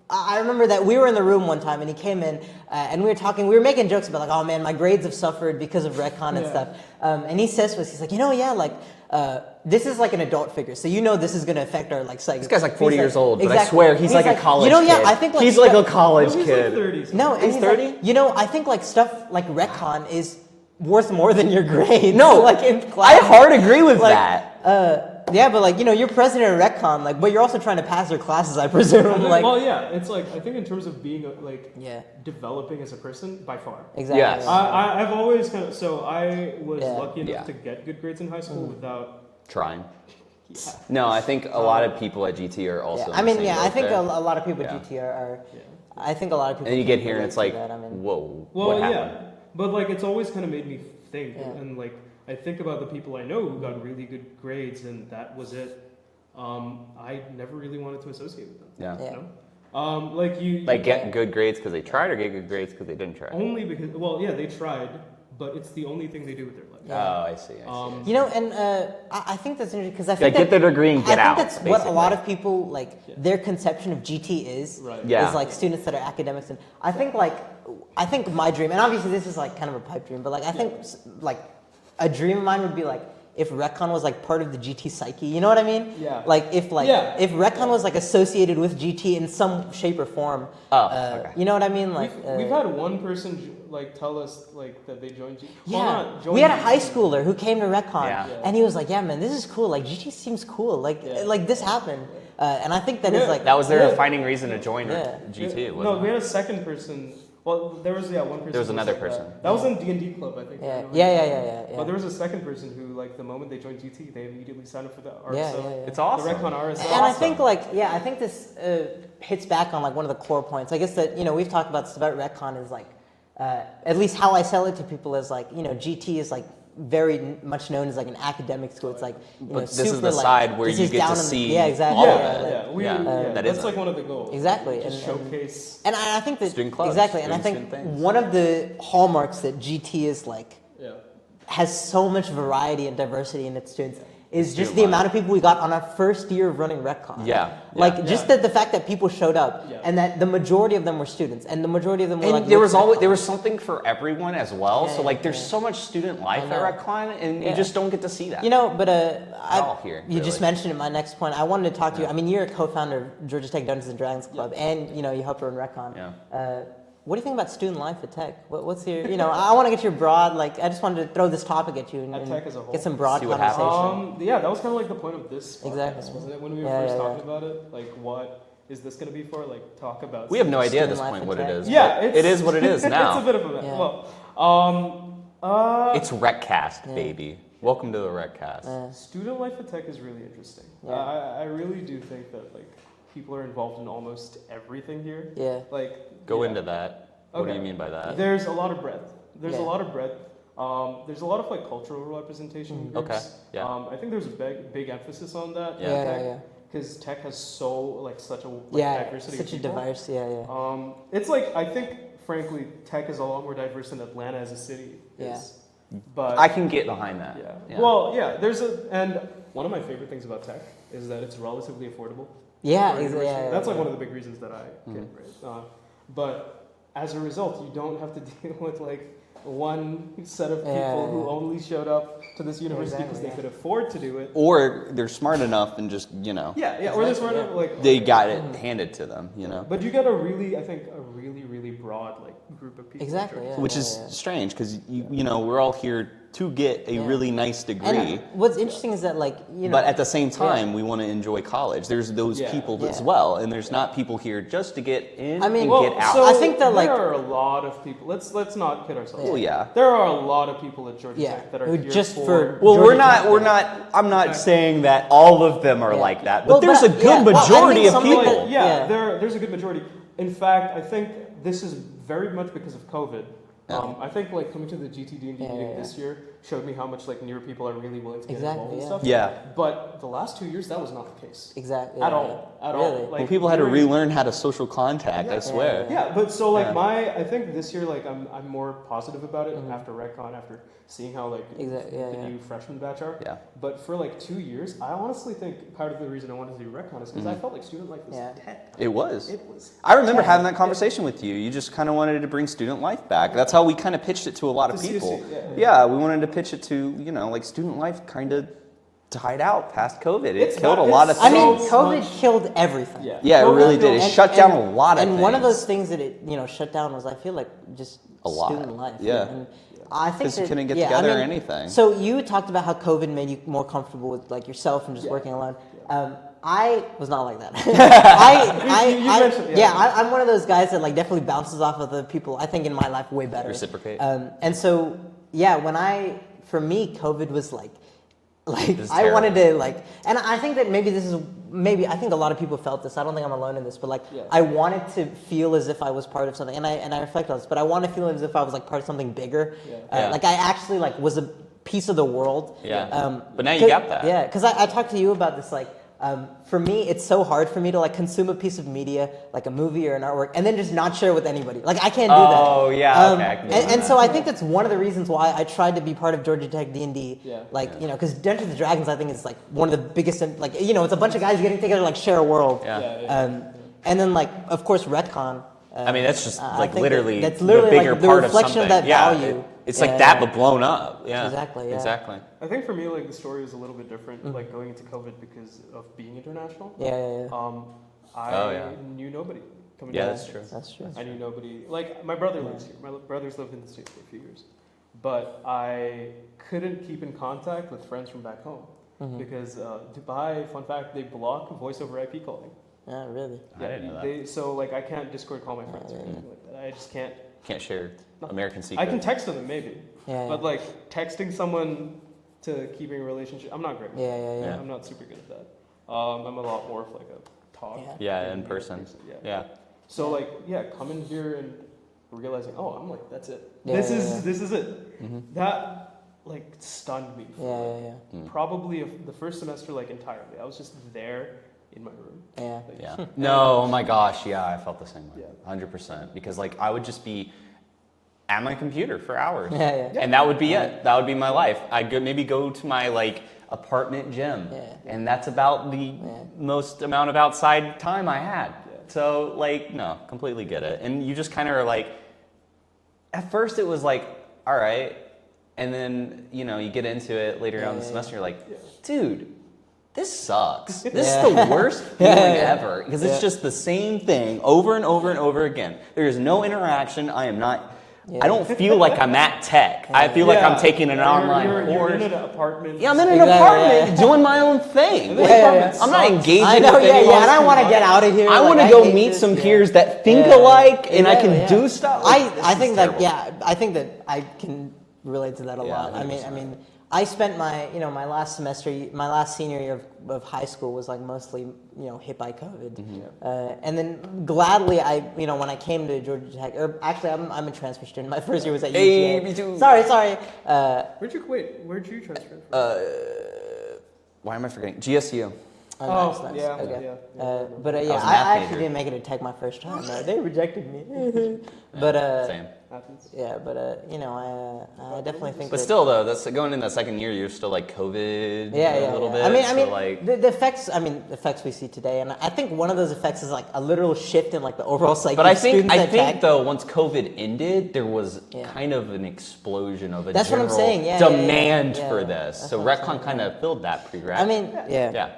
I remember that we were in the room one time and he came in and we were talking, we were making jokes about like, oh man, my grades have suffered because of WreckCon and stuff. And he says to us, he's like, this is like an adult figure, so this is going to affect our like psyche. This guy's like 40 He's years old, but I exactly. swear he's like a college kid. I think like he's like a college He's kid. like 30s. no, and He's he's 30? like, I think like stuff like WreckCon is worth more than your grades. No, like in I class. hard agree with Like, that. Yeah, but like you're president of WreckCon, like, but you're also trying to pass your classes, I presume. Like, well, yeah, it's like I think in terms of being yeah, developing as a person, by far. exactly. Yes. yeah. I've always I was Yeah. lucky enough Yeah. to get good grades in high school without. Trying. No, I think a lot of people at GT are also. Yeah. in the same I boat think a there. lot of people at Yeah. GT are. Yeah. I think a lot of people. And then you can get here and relate it's to like, that. I mean, whoa, Well, what yeah, happened? but like it's always kind of made me think, Yeah. and like I think about the people I know who got really good grades, and that was it. I never really wanted to associate with them. Yeah. Yeah. You know? Like you Like get good grades because they tried, or get good grades because they didn't try. only because they tried, but it's the only thing they do with their life. Oh, I see. I see. and I think that's interesting because I Yeah, think get their degree and get I out. think that's what a lot basically. of people like. Their conception of GT is Right. Yeah. is like students that are academics, and I think my dream, and obviously this is like kind of a pipe dream, but like I think like a dream of mine would be like if WreckCon was like part of the GT psyche, you know what I mean? Yeah. Like if WreckCon was like associated with GT in some shape or form. Okay. You know what I mean? Like We've had one person like tell us like that they joined GT. yeah, we had a high schooler who came to WreckCon, Yeah. and he was like, "Yeah, man, this is cool. Like GT seems cool. Like this happened." And I think that is like That was their Yeah. defining reason to join Yeah. GT. No, Wasn't we it? had a second person. Well, there was one person. There was who another said person. That was in D&D club, I think. yeah, you know? yeah. But there was a second person who, like, the moment they joined GT, they immediately signed up for the RSL. Yeah. It's awesome. The WreckCon RSL. And I think I think this hits back on like one of the core points. I guess that we've talked about stuff about WreckCon is like at least how I sell it to people is like GT is like very much known as like an academic school. It's like But this super, is the like, side where this you is get down to in the- see yeah exactly all of yeah, it. like- Yeah, that that's is like one of the goals. Exactly, Just and- showcase. And I think that Student clubs, exactly, and I doing think student things. one of the hallmarks that GT is like Yeah. has so much variety and diversity in its students is just Student the life. amount of people we got on our first year of running WreckCon. Yeah, Like yeah. just the fact that people showed up Yeah. and that the majority of them were students and the majority of them were And like there was with always WreckCon. there was something for everyone as well. Yeah, so like there's yeah. so much student life I at know. WreckCon, and Yeah. you just don't get to see that. But all here, you just really. mentioned it. My next point, I wanted to talk to you. I mean, you're a co-founder of Georgia Tech Dungeons and Dragons Club, and you helped run WreckCon. Yeah. What do you think about student life at Tech? What's your, I want to get your broad, like, I just wanted to throw this topic at you and, At Tech as a whole? get some broad See what conversation. Yeah, that was kind of like the point of this podcast, Exactly. wasn't it? When we were Yeah, first yeah, talking about it, like, what is this going to be for? Like, talk about. We have no idea at Student this life point at what it Tech. is. Yeah, but it is what it is now. It's a bit of a mess. Yeah. It's WreckCast, baby. Welcome to the WreckCast. Student life at Tech is really interesting. Yeah. I really do think that like people are involved in almost everything here. Yeah. Like Go yeah. into that. What do Okay. you mean by that? There's a lot of breadth. There's Yeah. a lot of breadth. There's a lot of like cultural representation in groups. Okay, yeah. I think there's a big emphasis on that. Yeah. Yeah. Because Tech has such a Yeah, diversity. such a of people. diverse, yeah. It's like I think frankly Tech is a lot more diverse than Atlanta as a city. Is. But I can get behind that. yeah. Well, yeah. And one of my favorite things about Tech is that it's relatively affordable. Yeah, for exactly. university. Yeah, That's like yeah. one of the big reasons that I get right. But as a result, you don't have to deal with like one set of people who only showed up to this university because they could afford to do it. Or they're smart enough and just, Yeah, or this one like they got it handed to them, But you get a really, I think, a really, really broad like group of people. Exactly, yeah. Which is strange because you know we're all here to get a really nice degree. And what's interesting is that, like, you know, But at the same time, we want to enjoy college. There's those people as well, and there's not people here just to get in and get out. So I think that, like, there are a lot of people. Let's not kid ourselves. Well, yeah. There are a lot of people at Georgia Tech that are who here just for Well, Georgia we're Tech. not. I'm not saying that all of them are like that, but Well, there's a but- good well, I majority think of something people. that- There's a good majority. In fact, I think this is very much because of COVID. I think like coming to the GTD&D meeting this year showed me how much like newer people are really willing to get involved and stuff. Yeah. But the last 2 years, that was not the case. Exactly. At all. Really? Like, Well, people had to during- relearn how to social contact. I swear. Yeah, but so like Yeah. I think this year like I'm more positive about it after RecCon, after seeing how like the new freshman batch are. Yeah. But for like 2 years, I honestly think part of the reason I wanted to do RecCon is because I felt like student life was dead. It was. It was. I remember having that conversation with you. You just kind of wanted to bring student life back. That's how we kind of pitched it to a lot of To people. CSU, Yeah, we wanted to pitch it to, you know, like student life kind of died out past COVID. It killed a lot of I things. mean, COVID killed everything. Yeah, it really did. It shut down a lot of and things. one of those things that it, you know, shut down was, I feel like, just A lot. student life. Yeah. And I think 'Cause you that- couldn't get yeah, together I or mean, anything. So you talked about how COVID made you more comfortable with, like, yourself and just working alone. I was not like that. You mentioned- I'm one of those guys that, like, definitely bounces off of the people I think in my life way better. Reciprocate. And so, for me, COVID was like This is I wanted terrible. to, like, and I think that I think a lot of people felt this. I don't think I'm alone in this, but like I wanted to feel as if I was part of something, and I reflect on this, but I want to feel as if I was like part of something bigger. Like I actually like was a piece of the world. Yeah. But now you got that. Yeah, because I talked to you about this, like, for me, it's so hard for me to like consume a piece of media, like a movie or an artwork, and then just not share with anybody. Like I can't do that. Oh yeah, okay. I can do And that. so I think that's one of the reasons why I tried to be part of Georgia Tech D&D. Like, you know, because Dungeons and Dragons, I think, is like one of the biggest, like, you know, it's a bunch of guys getting together to like share a world. And then, like, of course, RecCon. I mean, that's just I like think literally that's the literally bigger like the part of reflection something. of that value. It's like that, but blown up. Yeah. Exactly, yeah. Exactly. I think for me, like the story was a little bit different, like going into COVID because of being international. I knew nobody coming to that's the true. States. That's true. I knew nobody. Like my brother lives here. My brother's lived in the States for a few years, but I couldn't keep in contact with friends from back home because Dubai. Fun fact: they block voice over IP calling. Yeah, really. I didn't know that. So like I can't Discord call my friends or anything like that. I just can't. Can't share American secret. I can text them maybe, Yeah, but like texting someone to keeping a relationship, I'm not great. With that. Yeah. I'm not super good at that. I'm a lot more of like a talk. Yeah, in person. Yeah. So like coming here and realizing, oh, I'm like that's it. Yeah, this yeah, is it. That like stunned me. For probably the first semester like entirely. I was just there in my room. Like, Yeah. No, oh my gosh, yeah, I felt the same way. 100%. Because like I would just be at my computer for hours. And that would be it. That would be my life. I'd maybe go to my like apartment gym. And that's about the most amount of outside time I had. So like, no, completely get it. And you just kind of are like, at first it was like, all right. And then, you know, you get into it later on in the semester, you're like, dude, this sucks. This is the worst feeling ever because it's just the same thing over and over and over again. There is no interaction. I am not. I don't feel like I'm at tech. I feel like I'm taking an online you're course. in an apartment. Yeah, I'm in an apartment doing my own thing. I'm not engaging I know, with anyone. and I want to get out of here. I want to go meet some peers that think alike, and I can do stuff. I think that I think that I can relate to that a lot. I mean, I spent my last semester, my last senior year of high school was like mostly hit by COVID, and then gladly when I came to Georgia Tech, or actually I'm a transfer student. My first year was at UGA. Me too. Sorry. Where'd you transfer from? Why am I forgetting? GSU. Nice. Okay. I actually didn't make it to Tech my first time. They rejected me. Same. Happens. Yeah, but I definitely think. But that, still, though, that's going in that second year. You're still like COVID a little bit. I mean, like the effects. I mean, the effects we see today, and I think one of those effects is like a literal shift in like the overall psyche. But I of students think at Tech. though, once COVID ended, there was kind of an explosion of a That's what I'm general saying, yeah, demand yeah. for this. That's So what I'm RecCon saying, kind of filled that pretty rapidly. I mean, yeah.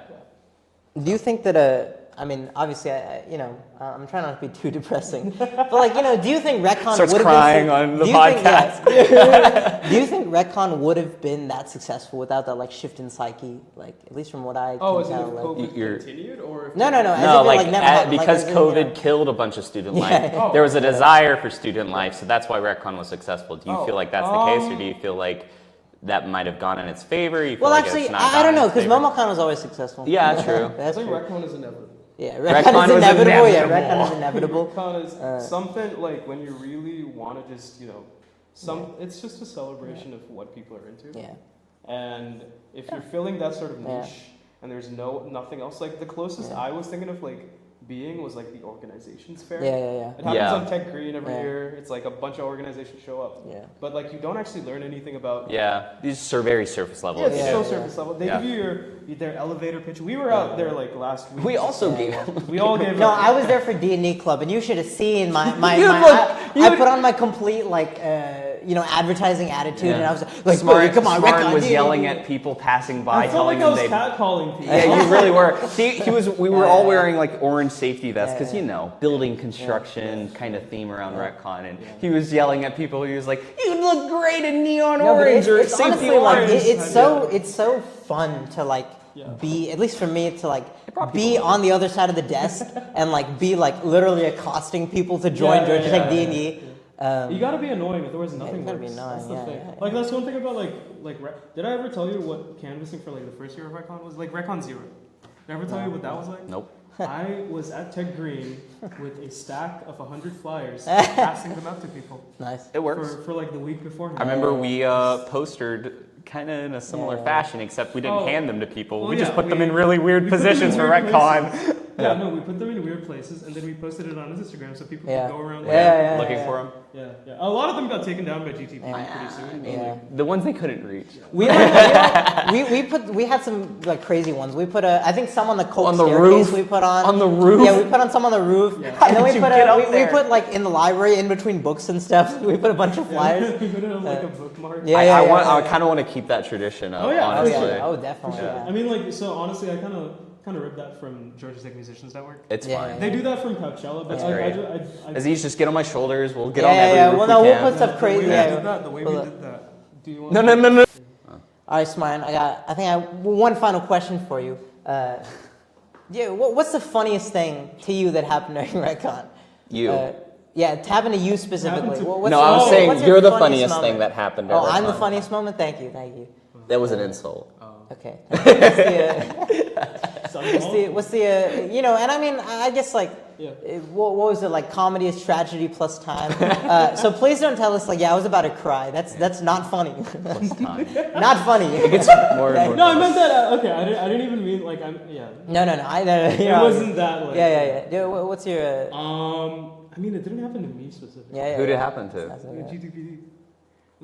Do you think that I mean, obviously, I'm trying not to be too depressing, but like, do you think WreckCon Starts would have crying been, on the do you think- podcast. yeah. Do you think WreckCon would have been that successful without that like shift in psyche? Like, at least from what I can Oh, is it if tell. Like, COVID You're- continued or if no. As No, if it, like never happened, because as in, COVID killed a bunch of student life, Yeah. there was a desire for student life, so that's why WreckCon was successful. Do you Oh, feel like that's the case, or do you feel like that might have gone in its favor? You feel Well, like actually, it's not I gone don't in know, its because favor? MomoCon was always successful. Yeah, true. I That's think true. WreckCon is inevitable. Yeah, WreckCon WreckCon is was inevitable. Yeah, inevitable. WreckCon is inevitable. WreckCon is something like when you really want to just, it's just a celebration of what people are into. Yeah. And if you're filling that sort of niche Yeah. and there's nothing else, like the closest I was thinking of like being was like the organizations fair. Yeah. It happens Yeah. on Tech Green every Yeah. year. It's like a bunch of organizations show up. Yeah. But like you don't actually learn anything about. Yeah, these are very surface level. Yeah, it's if you so do. surface level. They Yeah. give you their elevator pitch. We were out there like last week. We also Yeah. gave. We all gave. No, I was there for D&D Club, and you should have seen my You I put on my complete advertising attitude, and I was like, Smart, come on, Smart WreckCon, was D&D. yelling at people passing by, I felt like telling I them was they. catcalling people. Yeah, you really were. We were all Yeah. wearing like orange safety vests because Yeah. building construction kind of theme around WreckCon, and he was yelling at people. He was like, "You look great in neon No, but orange or it's safety honestly like orange." it's so fun to like be, at least for me, to like be on the other side of the desk and like be like literally accosting people to join Georgia Tech D&D. You gotta be annoying, otherwise nothing you gotta works. be annoying, That's the yeah, thing. yeah. Like that's one thing about did I ever tell you what canvassing for like the first year of WreckCon was like? WreckCon Zero. Did I ever tell you what that was like? Nope. I was at Tech Green with a stack of 100 flyers, passing them out to people Nice. It works. for like the week beforehand. I remember we postered kind of in a similar fashion, except we didn't hand them to people. Well, we just yeah, put them we- in really weird we put them in positions for weird WreckCon. places. Yeah, no, we put them in weird places, and then we posted it on Instagram so people Yeah. could go around. Yeah. Looking for them. Yeah. A lot of them got taken down by GTP pretty soon. Yeah. The ones they couldn't reach. We had some like crazy ones. We put I think some on the Coke On the staircase roof? we put on. On the roof? Yeah, we put on some on the roof. Yeah. And then How we did you put get up we there? put like in the library in between books and stuff. We put a bunch of flyers. we put it on like a bookmark. Yeah. I kind of want to keep that tradition up. Oh, yeah, Oh honestly. yeah. Oh definitely. Sure. Yeah. I mean, like, so honestly, I kind of ripped that from Georgia Tech Musicians Network. It's Yeah, fine. yeah. They do that from Coachella, but That's I great. I Azeez, just get on my shoulders. We'll get Yeah, on every yeah, roof well, we no, we'll can. put stuff crazy. The way we Pull did that. Do you want? No. All right, Smaran. I think I one final question for you. What's the funniest thing to you that happened during WreckCon? You. Yeah, it happened to you specifically. Happened to- What's No, your- I was what's saying your you're the funniest thing moment? that happened. At Oh, I'm the WreckCon. funniest moment. Thank you. That was an insult. Okay. What's the and I mean, I guess like, Yeah. what was it like? Comedy is tragedy plus time. So please don't tell us like, I was about to cry. That's not funny. Plus time. Not funny. It's more and more. No, I meant that. Okay, I didn't even mean like I'm. Yeah. No. It wasn't that. Like, Yeah. What's your? I mean, it didn't happen to me specifically. Yeah. Who did it happen to? That's Like, okay. GTPD.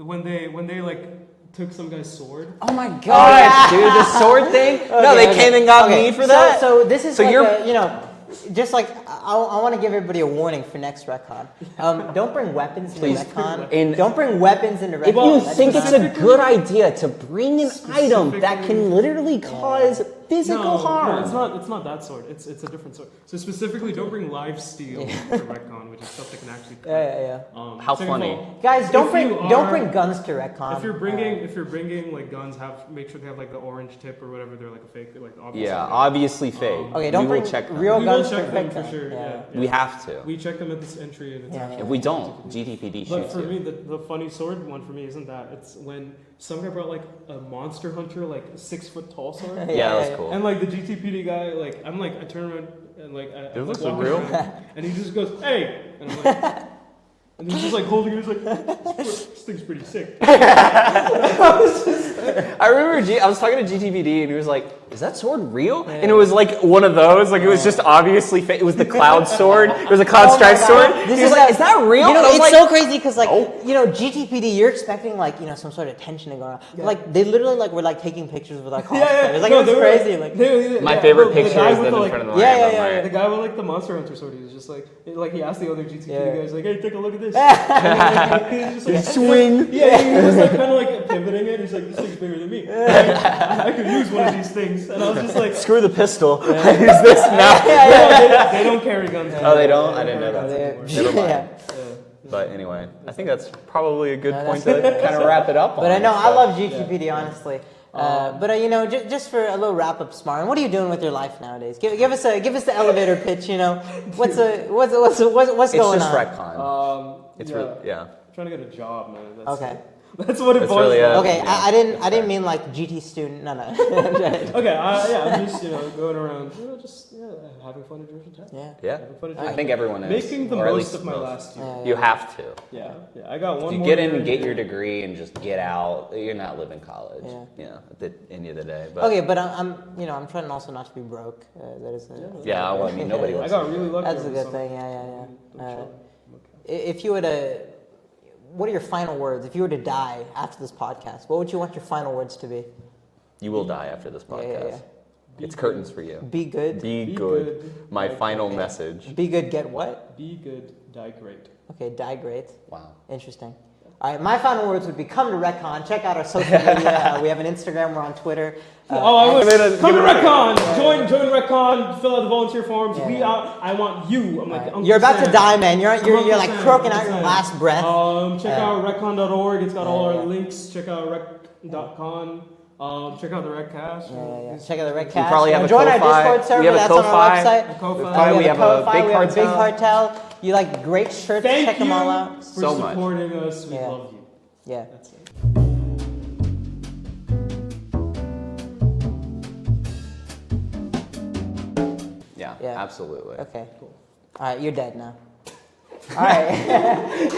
When they like took some guy's sword. Oh my god. Gosh, dude, the sword thing? No, they came and got me for that? So this is So like you're- just like I want to give everybody a warning for next WreckCon. Don't bring weapons into Please. WreckCon. Don't bring weapons into WreckCon. If you That's think just it's not- a good idea to bring an item that can literally cause physical No, harm. it's not that sword. It's a different sword. So specifically, don't bring live steel for WreckCon, which is stuff that can actually. Yeah. How second of funny. all, Guys, don't if you don't are- bring guns to WreckCon. If you're bringing like guns, make sure they have like the orange tip or whatever. They're like a fake, like obviously. Yeah, fake. obviously fake. Okay, don't we will bring check them. real We will guns check for them for WreckCon. sure. Yeah. We have to. We check them at this entry, and it's Yeah, actually. If we don't, GTPD But shoots for you. me, the funny sword one for me isn't that. It's when some guy brought like a monster hunter, like 6 foot tall sword. Yeah, that was cool. And like the GTPD guy, like I turn around and like I looks walk real. around, and he just goes, "Hey," and I'm like, and he's just like holding it. He's like, "This thing's pretty sick." I remember I was talking to GTPD and he was like, "Is that sword real?" And it was like one of those, like it was just obviously fake. It was the cloud sword. It was a cloud strike sword. This He was is like, "Is that real?" You know, And I was it's like, so crazy because like Oh. GTPD, you're expecting like some sort of tension to go on. But, like they literally like were like taking pictures with our cosplayers. Like No, it they was were- crazy. Like My favorite the picture guy is with them the, in like- front of the Yeah, Lamb, yeah, right? The guy with like the monster hunter sword, he was just like he asked the other GTPD Yeah. guys like, "Hey, take a look at this." And, like, he was just like, Swing. Yeah, he was like kind of like pivoting it. He's like, this thing's bigger than me. I could use one of these things. And I was just like, Screw the pistol. Use this now. they don't carry guns. Oh, they don't? I didn't know that. Never mind. Yeah. But anyway, I think that's probably a good point to kind of wrap it up on. But I know I so. love GQPD, honestly. But you know, just for a little wrap up, Smaran, what are you doing with your life nowadays? Give us the elevator pitch. You know, what's going on? It's just WreckCon. It's yeah. really, yeah. I'm trying to get a job, man. That's, Okay. That's what it That's boils really down. Okay, Yeah, I didn't mean like GT student. No. Okay, I'm just going around, just having fun at Georgia Tech. Yeah. Having fun at I Georgia think everyone is. Making the or at most least of my most. last year. You have to. Yeah. I got one If you more get year in and get here. your degree and just get out, you're not living college. Yeah. You know, at the end of the day. But Okay, but I'm trying also not to be broke. That is. yeah, well, I mean, nobody I wants got to be really lucky. That's a over good summer. thing. Yeah. I'm chilling. If you were to, what are your final words? If you were to die after this podcast, what would you want your final words to be? You will die after this podcast. Yeah. It's curtains for you. Be good. Be Be good. good. My Okay. final message. Be good. Get what? Be good, die great. Okay. Die great. Wow. Interesting. All right. My final words would be come to WreckCon. Check out our social media. We have an Instagram. We're on Twitter. I would come to WreckCon. Join WreckCon. Fill out the volunteer forms. Yeah. We out. I want you. I'm like Uncle You're about to Sam. die, man. You're Uncle like Sam, croaking out Uncle your Sam. last breath. Check out WreckCon.org. It's got all Yeah. our links. Check out Rec.con. Check out the WreckCast. Yeah. Check out the WreckCast. We probably have a Join our Ko-Fi. Discord server. We have a That's on our Ko-Fi. website. Ko-Fi. We have a Ko-Fi, big we have a big cartel. cartel. You like great shirts. Thank Check you them all out. for So much. supporting us. We Yeah. love you. Yeah. That's it. Yeah, Yeah. absolutely. Okay. All right. You're dead now. All right.